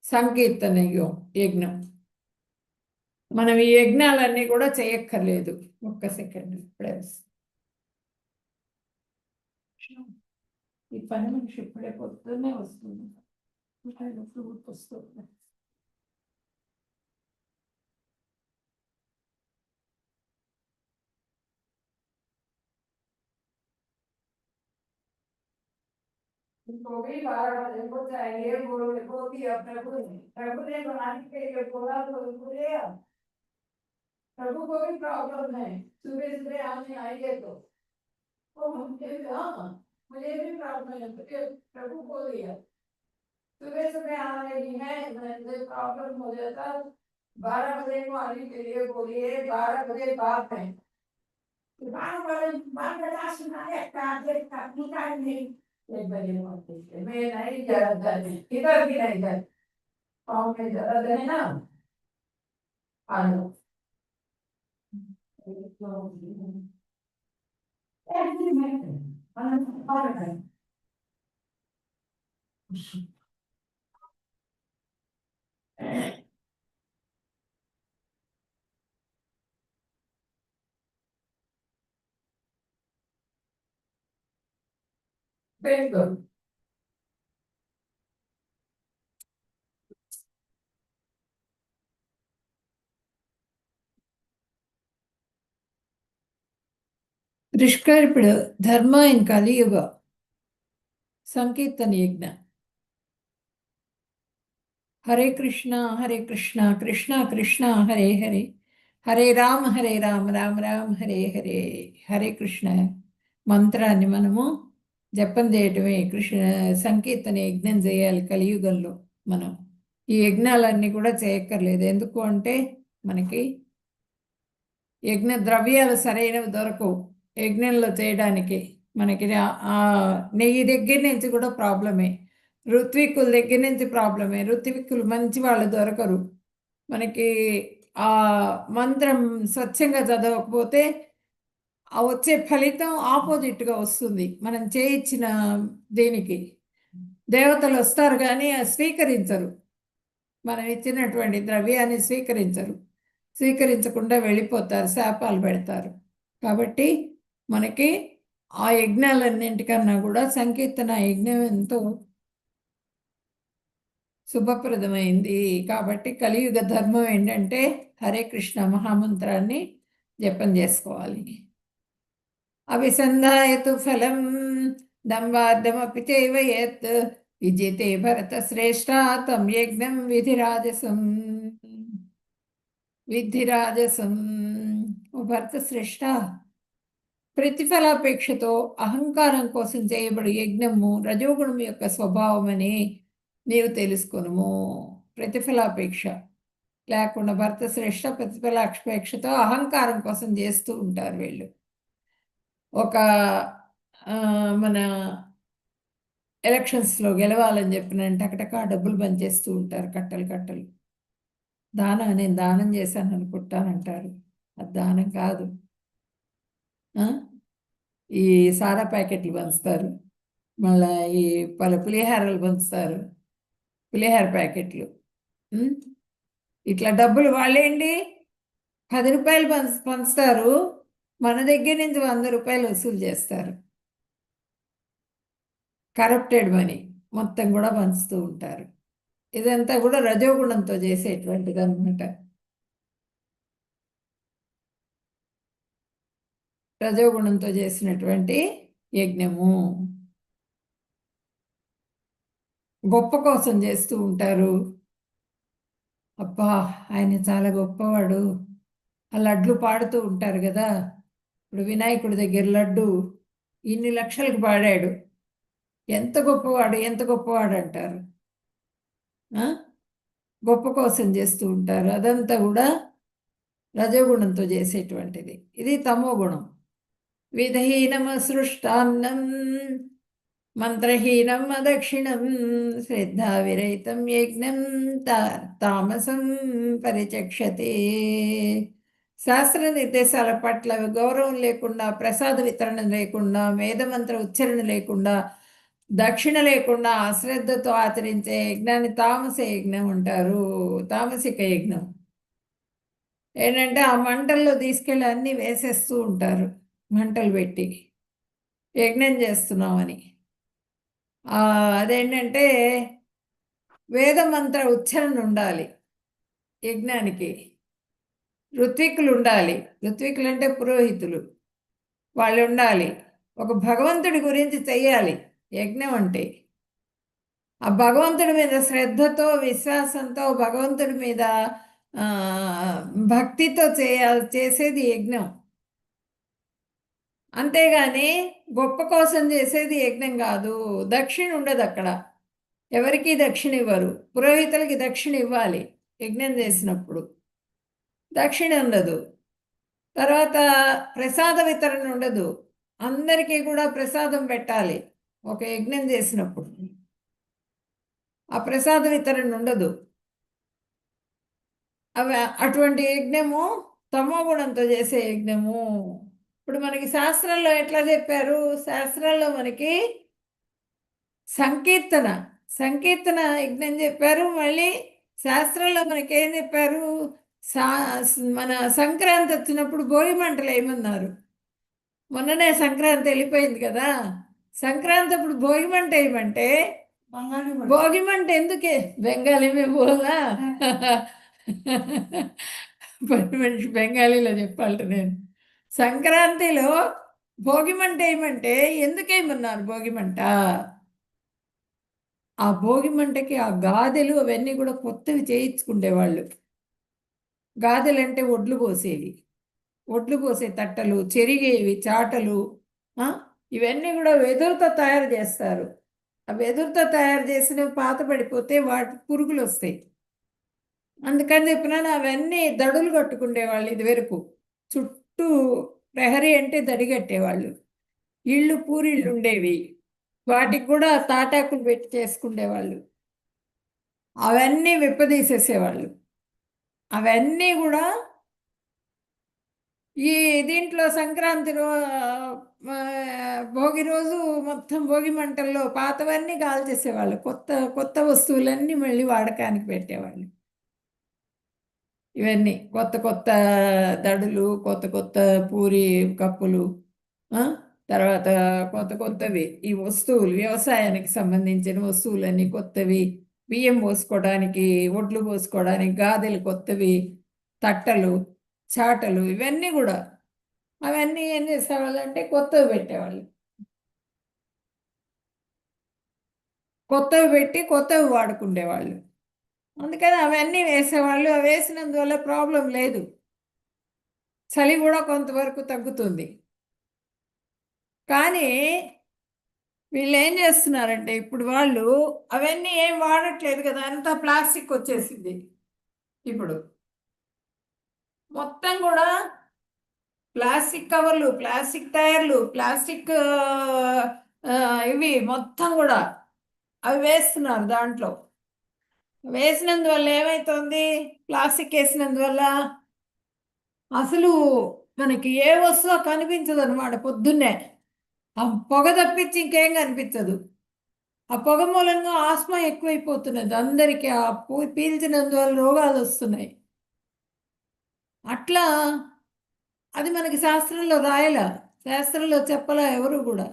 సంకీర్తన యజ్ఞం. మనం ఈ యజ్ఞాలన్నీ కూడా చేయక్కర్లేదు. ఒక్క సెకండ్, ఇప్పుడే ఈ పని మనిషి ఇప్పుడే పొద్దున్నే వస్తుంది, గుర్తొస్తుంది. इनको भी 12 बजे को चाहिए, वो भी प्रभु ने बनाने के लिए बोला तो उनको ले आओ। प्रभु को भी प्रॉब्लम है, सुबह सुबह आने आइए तो मुझे भी प्रॉब्लम है, प्रभु को लिया सुबह सुबह आ रही है, प्रॉब्लम हो जाता। 12 बजे को आने के लिए बोलिए, 12 बजे बात है। 12 सुनाए नहीं, 1 बजे मैं नहीं जाता, इधर भी नहीं जाता, पाँव में दर्द है ना। बिल्कुल ప్రిస్క్రైబ్డ్ ధర్మ ఇన్ కలియుగ సంకీర్తన యజ్ఞ. హరే కృష్ణ కృష్ణ కృష్ణ హరే హరే, హరే రామ రామ రామ హరే హరే. హరే కృష్ణ మంత్రాన్ని మనము జపం చేయటమే, కృష్ణ సంకీర్తన యజ్ఞం చేయాలి కలియుగంలో. మనం ఈ యజ్ఞాలన్నీ కూడా చేయక్కర్లేదు. ఎందుకు అంటే మనకి యజ్ఞ ద్రవ్యాలు సరైనవి దొరకవు యజ్ఞంలో చేయడానికి. మనకి నెయ్యి దగ్గర నుంచి కూడా ప్రాబ్లమే, ఋత్విక్కుల దగ్గర నుంచి ప్రాబ్లమే. ఋత్విక్కులు మంచి వాళ్ళు దొరకరు మనకి. ఆ మంత్రం స్వచ్ఛంగా చదవకపోతే ఆ వచ్చే ఫలితం ఆపోజిట్గా వస్తుంది. మనం చేయించిన దీనికి దేవతలు వస్తారు కానీ స్వీకరించరు, మనం ఇచ్చినటువంటి ద్రవ్యాన్ని స్వీకరించకుండా వెళ్ళిపోతారు, శాపాలు పెడతారు. కాబట్టి మనకి ఆ యజ్ఞాలన్నింటికన్నా కూడా సంకీర్తన యజ్ఞం ఎంతో శుభప్రదమైంది. కాబట్టి కలియుగ ధర్మం ఏంటంటే హరే కృష్ణ మహామంత్రాన్ని జపం చేసుకోవాలి. అభిసంధాయతు ఫలం దంబార్ధమపి చైవ యత్ విజితే భరత శ్రేష్ఠ తం యజ్ఞం విధిరాజసం. ఓ భరత శ్రేష్ఠ, ప్రతిఫలాపేక్షతో అహంకారం కోసం చేయబడు యజ్ఞము రజోగుణం యొక్క స్వభావమని నీవు తెలుసుకొనుము. ప్రతిఫలాపేక్ష లేకుండా భరత శ్రేష్ఠ ప్రతిఫలాపేక్షతో అహంకారం కోసం చేస్తూ ఉంటారు వీళ్ళు. ఒక మన ఎలక్షన్స్లో గెలవాలని చెప్పిన టకటకా డబ్బులు పనిచేస్తూ ఉంటారు, కట్టలు కట్టలు. నేను దానం చేశాను అనుకుంటానంటారు, అది దానం కాదు. ఈ సారా ప్యాకెట్లు పంచుతారు, మళ్ళీ ఈ పులిహారలు పంచుతారు, పులిహార ప్యాకెట్లు. ఇట్లా డబ్బులు వాళ్ళేంటి 10 రూపాయలు పంచుతారు, మన దగ్గర నుంచి 100 రూపాయలు వసూలు చేస్తారు. కరప్టెడ్ మనీ మొత్తం కూడా పంచుతూ ఉంటారు. ఇదంతా కూడా రజోగుణంతో చేసేటువంటిది అనమాట. రజోగుణంతో చేసినటువంటి యజ్ఞము గొప్ప కోసం చేస్తూ ఉంటారు. అబ్బా ఆయన చాలా గొప్పవాడు, ఆ లడ్లు పాడుతూ ఉంటారు కదా. ఇప్పుడు వినాయకుడి దగ్గర లడ్డు ఇన్ని లక్షలకు పాడాడు, ఎంత గొప్పవాడు అంటారు. గొప్ప కోసం చేస్తూ ఉంటారు. అదంతా కూడా రజోగుణంతో చేసేటువంటిది. ఇది తమో గుణం. విధహీనమసృష్టాన్నం మంత్రహీనం అదక్షిణం శ్రద్ధా విరహితం యజ్ఞం తామసం పరిచక్షతే. శాస్త్ర నిర్దేశాల పట్ల గౌరవం లేకుండా, ప్రసాద వితరణ లేకుండా, వేదమంత్ర ఉచ్చరణ లేకుండా, దక్షిణ లేకుండా అశ్రద్ధతో ఆచరించే యజ్ఞాన్ని తామస యజ్ఞం అంటారు. తామసిక యజ్ఞం ఏంటంటే ఆ మంటల్లో తీసుకెళ్ళి అన్నీ వేసేస్తూ ఉంటారు, మంటలు పెట్టి యజ్ఞం చేస్తున్నామని. అదేంటంటే వేదమంత్ర ఉచ్చరణ ఉండాలి యజ్ఞానికి. ఋత్విక్కులు ఉండాలి, ఋత్విక్కులు అంటే పురోహితులు, వాళ్ళు ఉండాలి. ఒక భగవంతుడి గురించి చెయ్యాలి యజ్ఞం అంటే. ఆ భగవంతుడి మీద శ్రద్ధతో, విశ్వాసంతో, భగవంతుడి మీద భక్తితో చేసేది యజ్ఞం. అంతేగాని గొప్ప కోసం చేసేది యజ్ఞం కాదు. దక్షిణ ఉండదు అక్కడ, ఎవరికి దక్షిణ ఇవ్వరు. పురోహితులకి దక్షిణ ఇవ్వాలి యజ్ఞం చేసినప్పుడు, దక్షిణ ఉండదు. తర్వాత ప్రసాద వితరణ ఉండదు, అందరికీ కూడా ప్రసాదం పెట్టాలి ఒక యజ్ఞం చేసినప్పుడు. ఆ ప్రసాద వితరణ ఉండదు. అటువంటి యజ్ఞము తమో గుణంతో చేసే యజ్ఞము. ఇప్పుడు మనకి శాస్త్రంలో ఎట్లా చెప్పారు? శాస్త్రాల్లో మనకి సంకీర్తన యజ్ఞం చెప్పారు. మళ్ళీ శాస్త్రంలో మనకి ఏం చెప్పారు? మన సంక్రాంతి వచ్చినప్పుడు భోగి మంటలు ఏమన్నారు? మొన్ననే సంక్రాంతి వెళ్ళిపోయింది కదా. సంక్రాంతి అప్పుడు భోగి మంట ఏమంటే, భోగి మంట ఎందుకే బెంగాలీ మేము బోలా పని మనిషి బెంగాలీలో చెప్పాలి నేను. సంక్రాంతిలో భోగి మంట ఏమంటే ఎందుకేమన్నారు? భోగి మంట, ఆ భోగి మంటకి ఆ గాదెలు అవన్నీ కూడా కొత్తవి చేయించుకునేవాళ్ళు. గాదెలు అంటే ఒడ్లు పోసే తట్టలు, చెరిగేవి చాటలు, ఇవన్నీ కూడా వెదురుతో తయారు చేస్తారు. ఆ వెదురుతో తయారు చేసినవి పాత పడిపోతే వాటి పురుగులు వస్తాయి. అందుకని చెప్పినాను అవన్నీ దడులు కట్టుకునేవాళ్ళు. ఇది వరకు చుట్టూ ప్రహరీ అంటే దడి కట్టేవాళ్ళు. ఇళ్ళు పూరిళ్ళు ఉండేవి, వాటికి కూడా తాటాకులు పెట్టి చేసుకునేవాళ్ళు. అవన్నీ విప్పదీసేసేవాళ్ళు. అవన్నీ కూడా ఈ దీంట్లో సంక్రాంతి భోగి రోజు మొత్తం భోగి మంటల్లో పాతవన్నీ కాల్చేసేవాళ్ళు, కొత్త కొత్త వస్తువులన్నీ మళ్ళీ వాడకానికి పెట్టేవాళ్ళు. ఇవన్నీ కొత్త కొత్త దడులు, కొత్త కొత్త పూరి కప్పులు, ఆ, తర్వాత కొత్త కొత్తవి ఈ వస్తువులు, వ్యవసాయానికి సంబంధించిన వస్తువులన్నీ కొత్తవి, బియ్యం పోసుకోవడానికి, ఒడ్లు పోసుకోవడానికి గాదెలు కొత్తవి, తట్టలు, చాటలు, ఇవన్నీ కూడా అవన్నీ ఏం చేసేవాళ్ళు అంటే కొత్తవి పెట్టేవాళ్ళు. కొత్తవి పెట్టి కొత్తవి వాడుకునేవాళ్ళు. అందుకని అవన్నీ వేసేవాళ్ళు. అవి వేసినందువల్ల ప్రాబ్లం లేదు, చలి కూడా కొంతవరకు తగ్గుతుంది. కానీ వీళ్ళు ఏం చేస్తున్నారంటే ఇప్పుడు వాళ్ళు అవన్నీ ఏం వాడట్లేదు కదా, అంతా ప్లాస్టిక్ వచ్చేసింది. ఇప్పుడు మొత్తం కూడా ప్లాస్టిక్ కవర్లు, ప్లాస్టిక్ టైర్లు, ప్లాస్టిక్ ఇవి మొత్తం కూడా అవి వేస్తున్నారు దాంట్లో. వేసినందువల్ల ఏమవుతుంది, ప్లాస్టిక్ వేసినందువల్ల అసలు మనకి ఏ వస్తువు కనిపించదు అనమాట. పొద్దున్నే ఆ పొగ తప్పించి ఇంకేం కనిపించదు. ఆ పొగ మూలంగా ఆస్మా ఎక్కువైపోతున్నది అందరికీ. ఆ పీల్చినందువల్ల రోగాలు వస్తున్నాయి. అట్లా అది మనకి శాస్త్రంలో రాయలా, శాస్త్రంలో చెప్పలా ఎవరు కూడా.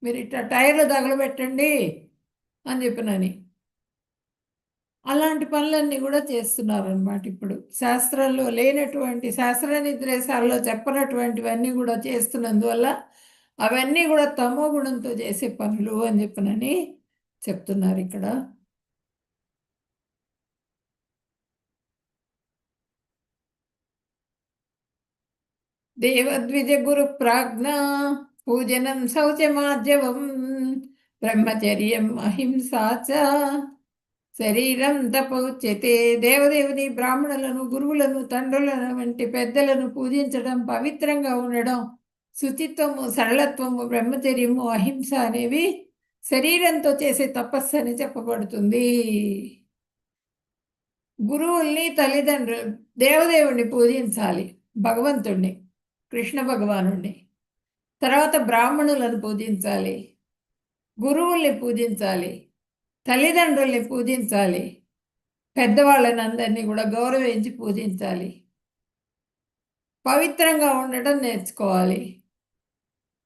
మీరు ఇట్లా టైర్లు తగలబెట్టండి అని చెప్పినని అలాంటి పనులన్నీ కూడా చేస్తున్నారనమాట. ఇప్పుడు శాస్త్రంలో లేనటువంటి, శాస్త్ర నిర్దేశాల్లో చెప్పనటువంటివన్నీ కూడా చేస్తున్నందువల్ల అవన్నీ కూడా తమో గుణంతో చేసే పనులు అని చెప్పినని చెప్తున్నారు ఇక్కడ. దేవద్విజ గురు ప్రాజ్ఞ పూజనం శౌచమార్జవం బ్రహ్మచర్యం అహింసా చ శరీరం తపోచ్యతే. దేవదేవుని, బ్రాహ్మణులను, గురువులను, తండ్రులను వంటి పెద్దలను పూజించడం, పవిత్రంగా ఉండడం, శుచిత్వము, సరళత్వము, బ్రహ్మచర్యము, అహింస అనేవి శరీరంతో చేసే తపస్సు అని చెప్పబడుతుంది. గురువుల్ని, తల్లిదండ్రులు, దేవదేవుణ్ణి పూజించాలి, భగవంతుణ్ణి, కృష్ణ భగవానుణ్ణి. తర్వాత బ్రాహ్మణులను పూజించాలి, గురువుల్ని పూజించాలి, తల్లిదండ్రుల్ని పూజించాలి, పెద్దవాళ్ళని అందరినీ కూడా గౌరవించి పూజించాలి, పవిత్రంగా ఉండటం నేర్చుకోవాలి,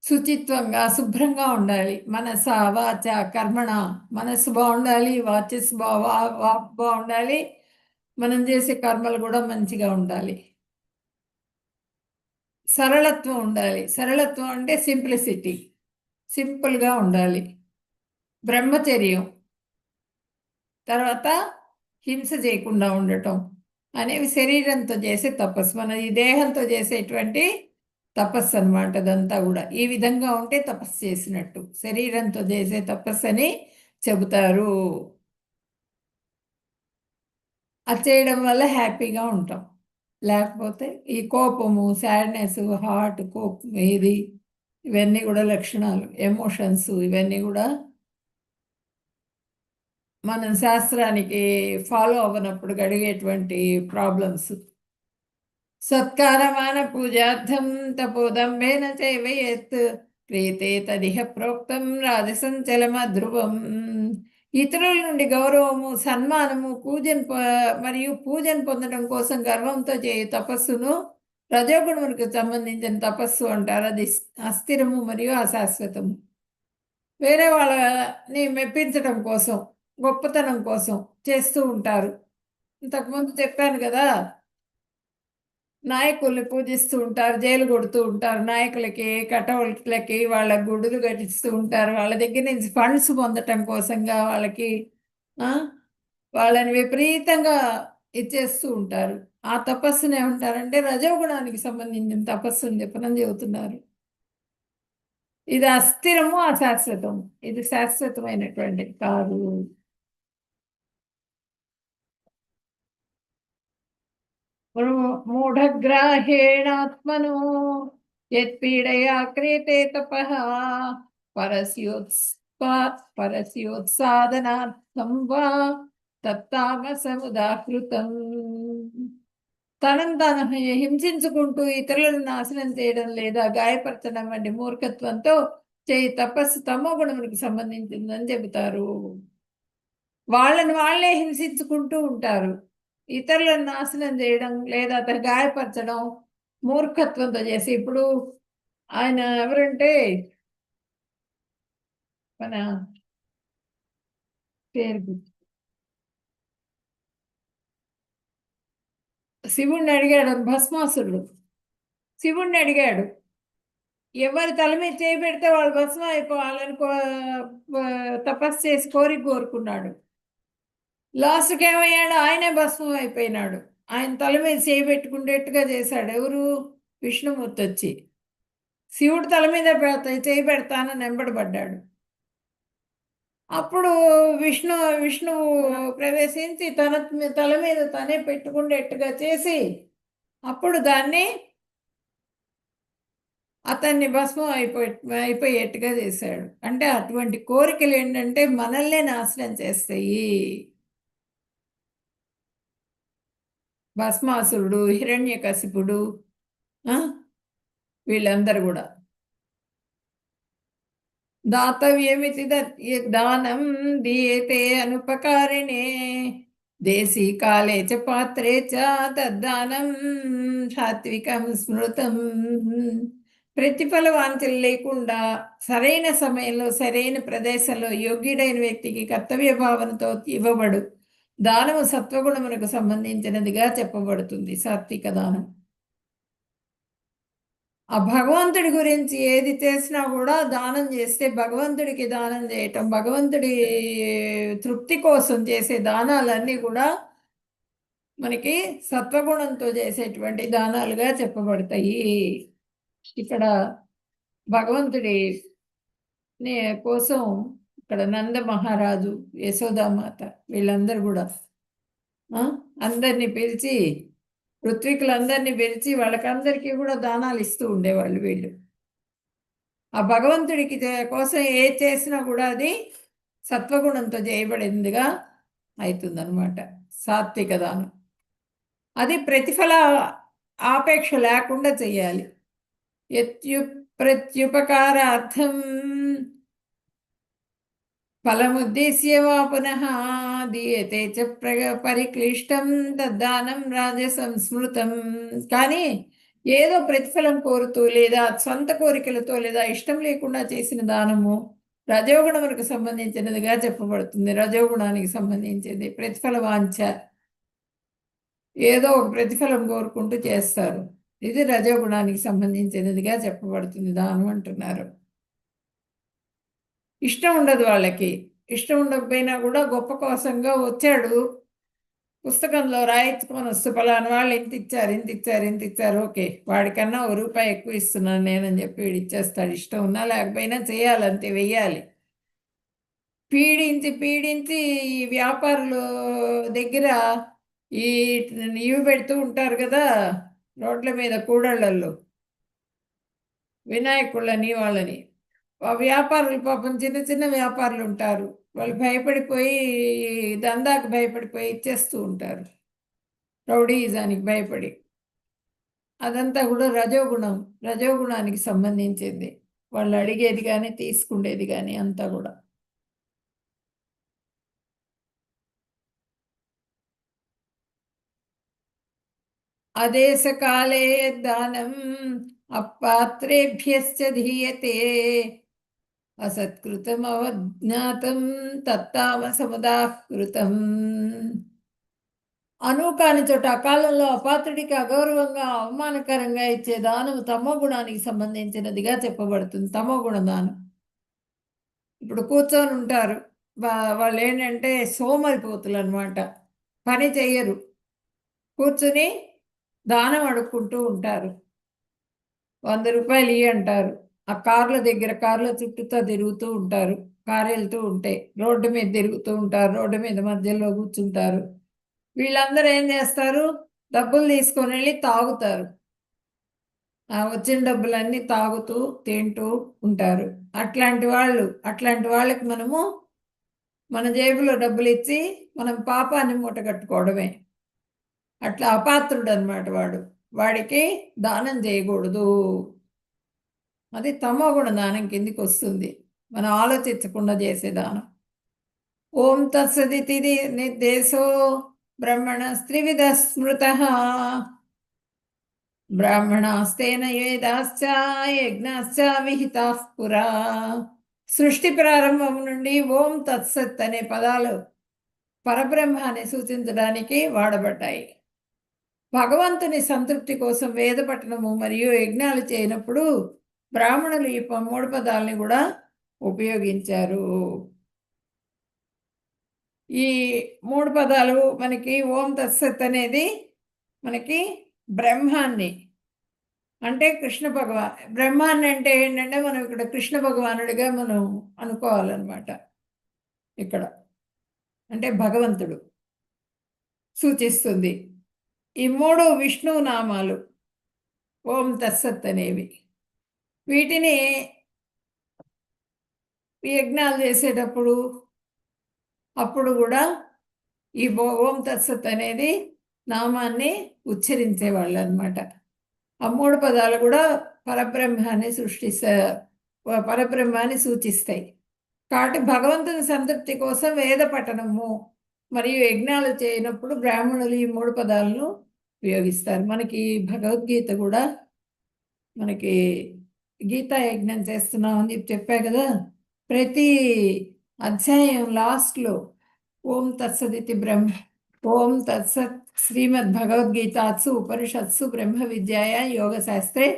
శుచిత్వంగా శుభ్రంగా ఉండాలి. మనస వాచ కర్మణ, మనసు బాగుండాలి, వాచస్ బాగుండాలి, మనం చేసే కర్మలు కూడా మంచిగా ఉండాలి. సరళత్వం ఉండాలి. సరళత్వం అంటే సింప్లిసిటీ, సింపుల్గా ఉండాలి. బ్రహ్మచర్యం, తర్వాత హింస చేయకుండా ఉండటం అనేవి శరీరంతో చేసే తపస్సు. మన ఈ దేహంతో చేసేటువంటి తపస్సు అనమాట. అదంతా కూడా ఈ విధంగా ఉంటే తపస్సు చేసినట్టు, శరీరంతో చేసే తపస్సు అని చెబుతారు. అది చేయడం వల్ల హ్యాపీగా ఉంటాం. లేకపోతే ఈ కోపము, సాడ్నెస్, హార్ట్, కోపం, ఇవన్నీ కూడా లక్షణాలు, ఎమోషన్స్, ఇవన్నీ కూడా మనం శాస్త్రానికి ఫాలో అవ్వనప్పుడు కలిగేటువంటి ప్రాబ్లమ్స్. సత్కారమాన పూజార్థం తపోదంబేన చైవయేత్ క్రియతే తదిహ ప్రోక్తం రాజసంచలమధ్రువం. ఇతరుల నుండి గౌరవము, సన్మానము, మరియు పూజను పొందడం కోసం గర్వంతో చేయు తపస్సును రజోగుణమునికి సంబంధించిన తపస్సు అంటారు. అది అస్థిరము మరియు అశాశ్వతము. వేరే వాళ్ళని మెప్పించడం కోసం, గొప్పతనం కోసం చేస్తూ ఉంటారు. ఇంతకుముందు చెప్పాను కదా, నాయకుల్ని పూజిస్తూ ఉంటారు, జైలు కొడుతూ ఉంటారు, నాయకులకి, కటౌట్లకి వాళ్ళ గుడులు కట్టిస్తూ ఉంటారు. వాళ్ళ దగ్గర నుంచి ఫండ్స్ పొందటం కోసంగా వాళ్ళకి వాళ్ళని విపరీతంగా ఇచ్చేస్తూ ఉంటారు. ఆ తపస్సుని ఏమంటారంటే రజోగుణానికి సంబంధించిన తపస్సుని చెప్పనని చెబుతున్నారు. ఇది అస్థిరము, అశాశ్వతము. ఇది శాశ్వతమైనటువంటిది కాదు. మూఢగ్రాహేణాత్మను యత్పీడయా క్రియతే తపః పరస్యోత్సాదనార్థం వా తత్తామసముదాహృతం. తనను తాను హింసించుకుంటూ ఇతరులను నాశనం చేయడం లేదా గాయపరచడం వంటి మూర్ఖత్వంతో చేయి తపస్సు తమో గుణములకు సంబంధించిందని చెబుతారు. వాళ్ళని వాళ్ళే హింసించుకుంటూ ఉంటారు. ఇతరులను నాశనం చేయడం లేదా గాయపరచడం మూర్ఖత్వంతో చేసి, ఇప్పుడు ఆయన ఎవరంటే మన పేరు శివుణ్ణి అడిగాడు భస్మాసురుడు. శివుణ్ణి అడిగాడు, ఎవరి తల మీద చేయి పెడితే వాళ్ళు భస్మం అయిపోవాలని తపస్సు చేసి కోరుకున్నాడు. లాస్ట్కి ఏమయ్యాడు? ఆయనే భస్మం అయిపోయినాడు. ఆయన తల మీద చేయి పెట్టుకునేట్టుగా చేశాడు. ఎవరు? విష్ణుమూర్తి వచ్చి శివుడు తల మీద చేయి పెడతానని వెంబడబడ్డాడు. అప్పుడు విష్ణువు ప్రవేశించి తన తల మీద తనే పెట్టుకునేట్టుగా చేసి అప్పుడు దాన్ని అతన్ని భస్మం అయిపోయేట్టుగా చేశాడు. అంటే అటువంటి కోరికలు ఏంటంటే మనల్నే నాశనం చేస్తాయి. భస్మాసురుడు, హిరణ్యకశిపుడు, వీళ్ళందరూ కూడా దాతవ్యమితి దానం దీయతే అనుపకారిణే దేశీ కాలే చ పాత్రే చ తద్దానం సాత్వికం స్మృతం. ప్రతిఫల వాంఛలు లేకుండా సరైన సమయంలో సరైన ప్రదేశంలో యోగ్యుడైన వ్యక్తికి కర్తవ్య భావనతో ఇవ్వబడు దానము సత్వగుణమునకు సంబంధించినదిగా చెప్పబడుతుంది. సాత్విక దానం. ఆ భగవంతుడి గురించి ఏది చేసినా కూడా దానం చేస్తే భగవంతుడికి దానం చేయటం, భగవంతుడి తృప్తి కోసం చేసే దానాలన్నీ కూడా మనకి సత్వగుణంతో చేసేటువంటి దానాలుగా చెప్పబడతాయి. ఇక్కడ భగవంతుడి కోసం ఇక్కడ నంద మహారాజు, యశోదామాత వీళ్ళందరూ కూడా అందరినీ పిలిచి, ఋత్వికులందరినీ పిలిచి వాళ్ళకందరికీ కూడా దానాలు ఇస్తూ ఉండేవాళ్ళు వీళ్ళు. ఆ భగవంతుడికి కోసం ఏ చేసినా కూడా అది సత్వగుణంతో చేయబడిందిగా అవుతుందన్నమాట సాత్విక దానం. అది ప్రతిఫల ఆపేక్ష లేకుండా చెయ్యాలి. ప్రత్యుపకారార్థం ఫలముద్దేశ్య వా పునః దీయతే చ పరిక్లిష్టం తద్దానం రాజసంస్మృతం. కానీ ఏదో ప్రతిఫలం కోరుతూ లేదా సొంత కోరికలతో లేదా ఇష్టం లేకుండా చేసిన దానము రజోగుణములకు సంబంధించినదిగా చెప్పబడుతుంది. రజోగుణానికి సంబంధించింది. ప్రతిఫల వాంఛ, ఏదో ఒక ప్రతిఫలం కోరుకుంటూ చేస్తారు. ఇది రజోగుణానికి సంబంధించినదిగా చెప్పబడుతుంది దానం అంటున్నారు. ఇష్టం ఉండదు వాళ్ళకి. ఇష్టం ఉండకపోయినా కూడా గొప్ప కోసంగా వచ్చాడు, పుస్తకంలో రాయించుకొని వస్తూ పలానా వాళ్ళు ఇంత ఇచ్చారు, ఓకే వాడికన్నా ₹1 ఎక్కువ ఇస్తున్నాను నేనని చెప్పి వీడు ఇచ్చేస్తాడు. ఇష్టం ఉన్నా లేకపోయినా చేయాలంతే, వెయ్యాలి. పీడించి ఈ వ్యాపారులు దగ్గర ఇవి పెడుతూ ఉంటారు కదా రోడ్ల మీద, కూడళ్లలో వినాయకుళ్ళని వాళ్ళని. ఆ వ్యాపారులు పాపం చిన్న వ్యాపారులు ఉంటారు, వాళ్ళు భయపడిపోయి దందాకు భయపడిపోయి ఇచ్చేస్తూ ఉంటారు, రౌడీజానికి భయపడి. అదంతా కూడా రజోగుణానికి సంబంధించింది. వాళ్ళు అడిగేది కానీ తీసుకునేది కానీ అంతా కూడా. అదేశకాలే దానం అపాత్రేభ్యశ్చ ధీయతే అసత్కృతం అవజ్ఞాతం తత్తామసముదాహృతం. అనుకాని చోట అకాలంలో అపాత్రుడికి అగౌరవంగా అవమానకరంగా ఇచ్చే దానం తమో గుణానికి సంబంధించినదిగా చెప్పబడుతుంది. తమో గుణ దానం. ఇప్పుడు కూర్చొని ఉంటారు వాళ్ళు, ఏంటంటే సోమరిపోతులు అనమాట, పని చెయ్యరు, కూర్చుని దానం అడుక్కుంటూ ఉంటారు. ₹100 ఇయ్యి అంటారు. ఆ కార్ల చుట్టూతో తిరుగుతూ ఉంటారు. కారు వెళ్తూ ఉంటే రోడ్డు మీద తిరుగుతూ ఉంటారు, రోడ్డు మీద మధ్యలో కూర్చుంటారు. వీళ్ళందరూ ఏం చేస్తారు? డబ్బులు తీసుకొని వెళ్ళి తాగుతారు. ఆ వచ్చిన డబ్బులన్నీ తాగుతూ తింటూ ఉంటారు. అట్లాంటి వాళ్ళకి మనము మన జేబులో డబ్బులు ఇచ్చి మనం పాపాన్ని మూట కట్టుకోవడమే. అట్లా అపాత్రుడు అనమాట వాడు. వాడికి దానం చేయకూడదు. అది తమో గుణ దానం కిందికి వస్తుంది, మనం ఆలోచించకుండా చేసే దానం. ఓం తత్సదితి నిర్దేశో బ్రహ్మణ స్త్రివిధ స్మృత బ్రాహ్మణాస్తేన వేదాశ్చ యజ్ఞాశ్చ విహితాః పురా. సృష్టి ప్రారంభం నుండి ఓం తత్సత్ అనే పదాలు పరబ్రహ్మాన్ని సూచించడానికి వాడబడ్డాయి. భగవంతుని సంతృప్తి కోసం వేద పఠనము మరియు యజ్ఞాలు చేయనప్పుడు బ్రాహ్మణులు ఈ 3 పదాలని కూడా ఉపయోగించారు. ఈ 3 పదాలు మనకి ఓం తత్సత్ అనేది మనకి బ్రహ్మాన్ని అంటే కృష్ణ బ్రహ్మాన్ని అంటే ఏంటంటే మనం ఇక్కడ కృష్ణ భగవానుడిగా మనం అనుకోవాలన్నమాట. ఇక్కడ అంటే భగవంతుడు సూచిస్తుంది. ఈ 3 విష్ణువు నామాలు ఓం తత్సత్ అనేవి. వీటిని యజ్ఞాలు చేసేటప్పుడు అప్పుడు కూడా ఈ ఓం తత్సత్ అనేది నామాన్ని ఉచ్చరించేవాళ్ళు అనమాట. ఆ 3 పదాలు కూడా పరబ్రహ్మాన్ని పరబ్రహ్మాన్ని సూచిస్తాయి. కాబట్టి భగవంతుని సంతృప్తి కోసం వేద పఠనము మరియు యజ్ఞాలు చేయనప్పుడు బ్రాహ్మణులు ఈ 3 పదాలను ఉపయోగిస్తారు. మనకి భగవద్గీత కూడా మనకి గీతా యజ్ఞం చేస్తున్నామని చెప్పా కదా, ప్రతి అధ్యాయం లాస్ట్లో ఓం తత్సదితి ఓం తత్సత్ శ్రీమద్ భగవద్గీతాత్సు ఉపనిషత్సు బ్రహ్మ విద్యాయ యోగ శాస్త్రే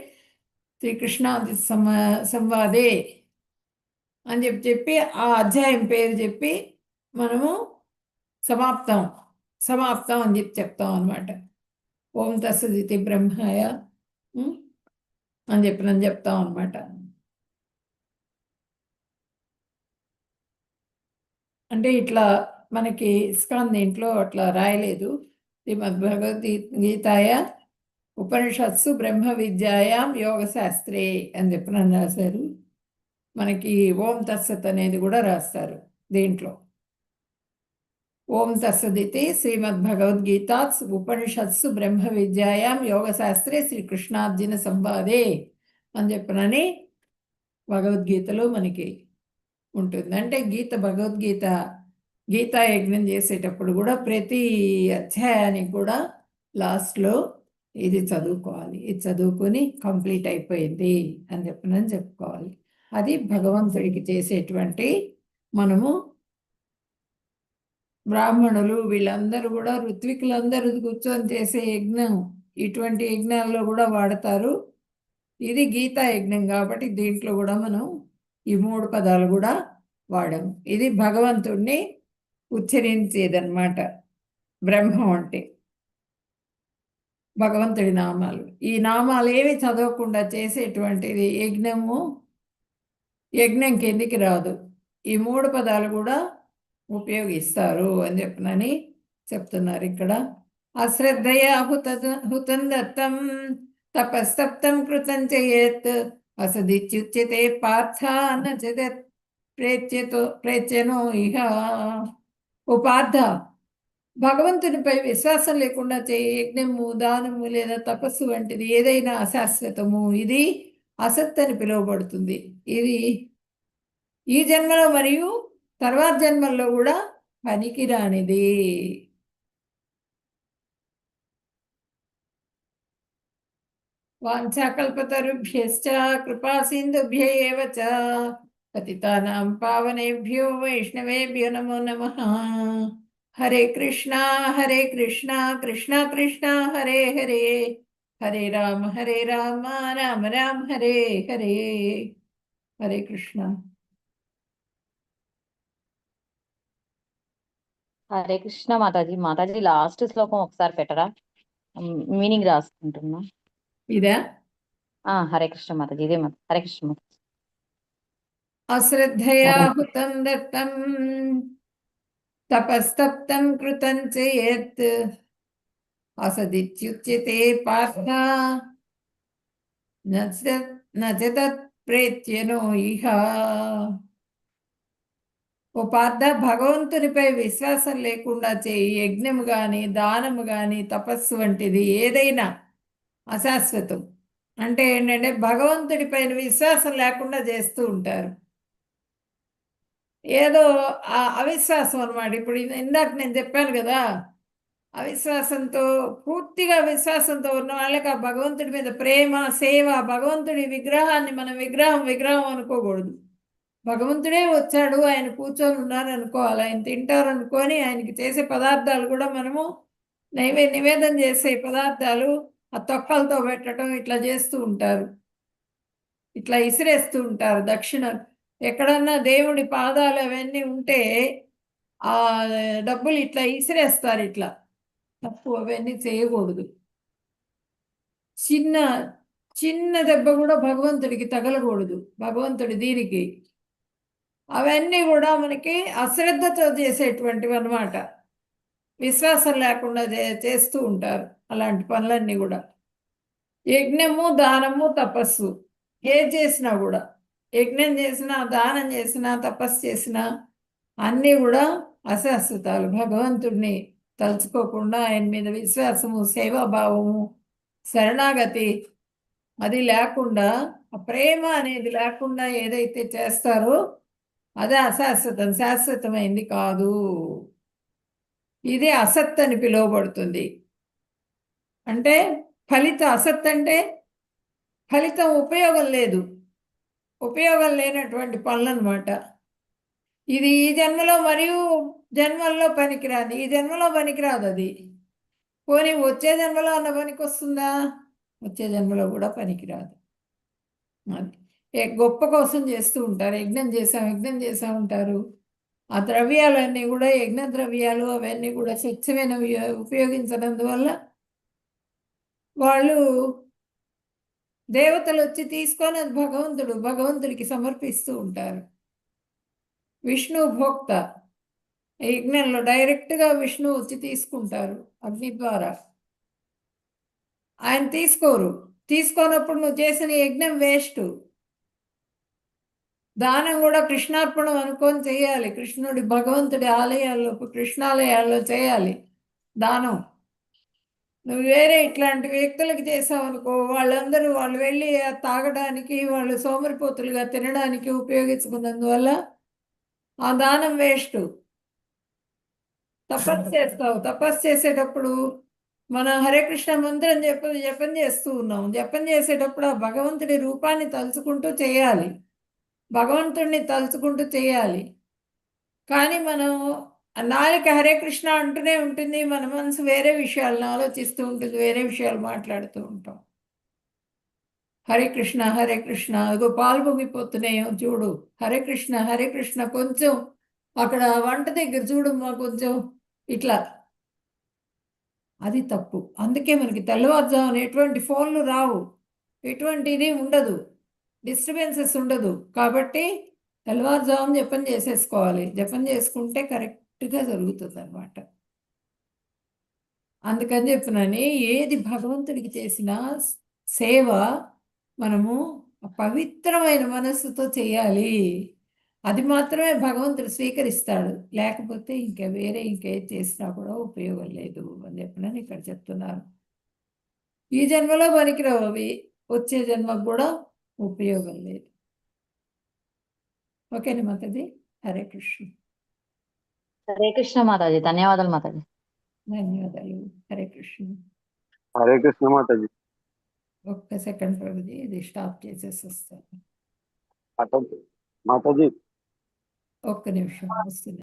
శ్రీకృష్ణాది సంవాదే అని చెప్పి ఆ అధ్యాయం పేరు చెప్పి మనము సమాప్తం అని చెప్తాం అనమాట. ఓం తత్సదితి బ్రహ్మాయ అని చెప్తాం అనమాట. అంటే ఇట్లా మనకి ఇస్కాన్ దీంట్లో అట్లా రాయలేదు. శ్రీమద్ భగవద్గీతాయ ఉపనిషత్సు బ్రహ్మ విద్యాయాం యోగ శాస్త్రే అని రాశారు. మనకి ఓం తత్సత్ అనేది కూడా రాస్తారు దీంట్లో. ఓం తత్సదితి శ్రీమద్ భగవద్గీత ఉపనిషత్సు బ్రహ్మ విద్యాయాం యోగ శాస్త్రే శ్రీకృష్ణార్జున సంవాదే అని భగవద్గీతలో మనకి ఉంటుంది. అంటే భగవద్గీత గీతా యజ్ఞం చేసేటప్పుడు కూడా ప్రతి అధ్యాయానికి కూడా లాస్ట్లో ఇది చదువుకోవాలి, ఇది చదువుకొని కంప్లీట్ అయిపోయింది అని చెప్పుకోవాలి. అది భగవంతుడికి చేసేటువంటి మనము బ్రాహ్మణులు వీళ్ళందరూ కూడా ఋత్వికులందరూ కూర్చొని చేసే యజ్ఞం, ఇటువంటి యజ్ఞాల్లో కూడా వాడతారు. ఇది గీతా యజ్ఞం కాబట్టి దీంట్లో కూడా మనం ఈ 3 పదాలు కూడా వాడాము. ఇది భగవంతుడిని ఉచ్చరించేదన్నమాట. బ్రహ్మం అంటే భగవంతుడి నామాలు. ఈ నామాలు ఏవి చదవకుండా చేసేటువంటిది యజ్ఞం కిందికి రాదు. ఈ 3 పదాలు కూడా ఉపయోగిస్తారు అని చెప్తున్నారు ఇక్కడ. అశ్రద్ధయా హుతం దత్తం తపస్తప్తం కృతం చేయత్ అసదిత్యుచ్యతే పార్థ నచదత్ ప్రేత్యనో ఇహ. ఓ పార్థ, భగవంతునిపై విశ్వాసం లేకుండా చేయ యజ్ఞము, దానము లేదా తపస్సు వంటిది ఏదైనా అశాశ్వతము. ఇది అసత్ అని పిలువబడుతుంది. ఇది ఈ జన్మలో మరియు తర్వాత జన్మల్లో కూడా పనికిరానిది. వాంఛాకల్పతరుభ్యశ్చ కృపా సింధుభ్య ఏవ చ పతితానాం పావనేభ్యో వైష్ణవేభ్యో నమో నమః. హరే కృష్ణ కృష్ణ కృష్ణ హరే హరే, హరే రామ రామ రామ హరే హరే. హరే కృష్ణ. హరే కృష్ణ మాతాజీ. మాతాజీ లాస్ట్ శ్లోకం ఒకసారి పెట్టరా, మీనింగ్ రాసుకుంటున్నా. ఇదా? హరే కృష్ణ మాతాజీ, ఇదే మాత. హరే కృష్ణ మాతాజీ. అశ్రద్ధయా హుతం దత్తం తపస్తప్తం కృతం చేయత్ అసదిత్యుచ్యతే పార్థ నచతత్ ప్రేత్యనో ఇహ. ఓ పార్థ, భగవంతునిపై విశ్వాసం లేకుండా చేయి యజ్ఞము గాని దానము గాని తపస్సు వంటిది ఏదైనా అశాశ్వతం. అంటే ఏంటంటే భగవంతుడిపైన విశ్వాసం లేకుండా చేస్తూ ఉంటారు. ఏదో అవిశ్వాసం అన్నమాట. ఇప్పుడు ఇందాక నేను చెప్పాను కదా, అవిశ్వాసంతో, పూర్తిగా విశ్వాసంతో ఉన్న వాళ్ళకి ఆ భగవంతుడి మీద ప్రేమ, సేవ, భగవంతుడి విగ్రహాన్ని మనం విగ్రహం అనుకోకూడదు. భగవంతుడే వచ్చాడు, ఆయన కూర్చొని ఉన్నారు అనుకోవాలి, ఆయన తింటారు అనుకొని ఆయనకి చేసే పదార్థాలు కూడా మనము నివేదన చేసే పదార్థాలు ఆ తొక్కలతో పెట్టడం ఇట్లా చేస్తూ ఉంటారు, ఇట్లా ఇసిరేస్తూ ఉంటారు. దక్షిణ ఎక్కడన్నా దేవుడి పాదాలు అవన్నీ ఉంటే ఆ డబ్బులు ఇట్లా ఇసిరేస్తారు, ఇట్లా తప్పు, అవన్నీ చేయకూడదు. చిన్న చిన్న దెబ్బ కూడా భగవంతుడికి తగలకూడదు, భగవంతుడి దీనికి. అవన్నీ కూడా మనకి అశ్రద్ధతో చేసేటువంటివి అన్నమాట. విశ్వాసం లేకుండా చేస్తూ ఉంటారు అలాంటి పనులన్నీ కూడా. యజ్ఞము, దానము, తపస్సు ఏది చేసినా కూడా, యజ్ఞం చేసినా, దానం చేసినా, తపస్సు చేసినా అన్నీ కూడా అశాశ్వతాలు. భగవంతుడిని తలుచుకోకుండా ఆయన మీద విశ్వాసము, సేవాభావము, శరణాగతి అది లేకుండా, ఆ ప్రేమ అనేది లేకుండా ఏదైతే చేస్తారో అదే అశాశ్వతం, శాశ్వతమైంది కాదు. ఇది అసత్ అని పిలువబడుతుంది. అంటే అసత్ అంటే ఫలితం, ఉపయోగం లేదు, ఉపయోగం లేనటువంటి పనులు అన్నమాట. ఇది ఈ జన్మలో మరియు జన్మల్లో పనికిరాదు, ఈ జన్మలో పనికిరాదు అది. పోనీ వచ్చే జన్మలో అన్న పనికి వస్తుందా? వచ్చే జన్మలో కూడా పనికిరాదు. అది గొప్ప కోసం చేస్తూ ఉంటారు. యజ్ఞం చేసాం ఉంటారు. ఆ ద్రవ్యాలన్నీ కూడా యజ్ఞ ద్రవ్యాలు, అవన్నీ కూడా స్వచ్ఛమైనవి ఉపయోగించడందువల్ల వాళ్ళు దేవతలు వచ్చి తీసుకొని అది భగవంతుడికి సమర్పిస్తూ ఉంటారు. విష్ణు భోక్త, యజ్ఞంలో డైరెక్ట్గా విష్ణు వచ్చి తీసుకుంటారు అగ్ని ద్వారా. ఆయన తీసుకోనప్పుడు నువ్వు చేసిన యజ్ఞం వేస్ట్. దానం కూడా కృష్ణార్పణం అనుకొని చేయాలి. భగవంతుడి ఆలయాల్లో, కృష్ణాలయాల్లో చేయాలి దానం. నువ్వు వేరే ఇట్లాంటి వ్యక్తులకు చేసావు అనుకో, వాళ్ళు వెళ్ళి తాగడానికి, వాళ్ళు సోమరిపోతులుగా తినడానికి ఉపయోగించుకున్నందువల్ల ఆ దానం వేస్ట్. తపస్సు చేసేటప్పుడు మన హరే కృష్ణ మంత్రం జపం చేస్తూ ఉన్నాం. జపం చేసేటప్పుడు ఆ భగవంతుడి రూపాన్ని తలుచుకుంటూ చేయాలి, భగవంతుడిని తలుచుకుంటూ చేయాలి. కానీ మనం నాలుక హరే కృష్ణ అంటూనే ఉంటుంది, మన మనసు వేరే విషయాలను ఆలోచిస్తూ ఉంటుంది, వేరే విషయాలు మాట్లాడుతూ ఉంటాం. హరే కృష్ణ అదిగో పాలు పొంగిపోతున్నాయో చూడు, హరే కృష్ణ. కొంచెం అక్కడ వంట దగ్గర చూడమ్మా, కొంచెం ఇట్లా, అది తప్పు. అందుకే మనకి తెల్లవారుజామున ఎటువంటి ఫోన్లు రావు, ఎటువంటి ఇది ఉండదు, డిస్టర్బెన్సెస్ ఉండదు. కాబట్టి తెల్లవారుజామున జపం చేసేసుకోవాలి. జపం చేసుకుంటే కరెక్ట్గా జరుగుతుంది అన్నమాట. అందుకని చెప్తున్నాను, ఏది భగవంతుడికి చేసిన సేవ మనము పవిత్రమైన మనస్సుతో చేయాలి. అది మాత్రమే భగవంతుడు స్వీకరిస్తాడు. లేకపోతే ఇంకేది చేసినా కూడా ఉపయోగం లేదు అని చెప్పినని ఇక్కడ చెప్తున్నారు. ఈ జన్మలో పనికిరావు అవి, వచ్చే జన్మకు కూడా ఉపయోగం లేదు. ఓకేనా మాతాజీ? హరే కృష్ణ. హరే కృష్ణ మాతాజీ, ధన్యవాదాలు మాతాజీ. ధన్యవాదాలు. హరే కృష్ణ. హరే కృష్ణ మాతాజీ. ఒక్క సెకండ్ ప్రభుజీ, ఇది స్టాప్ చేసేసి వస్తాను. మాతాజీ ఒక్క నిమిషం వస్తుంది.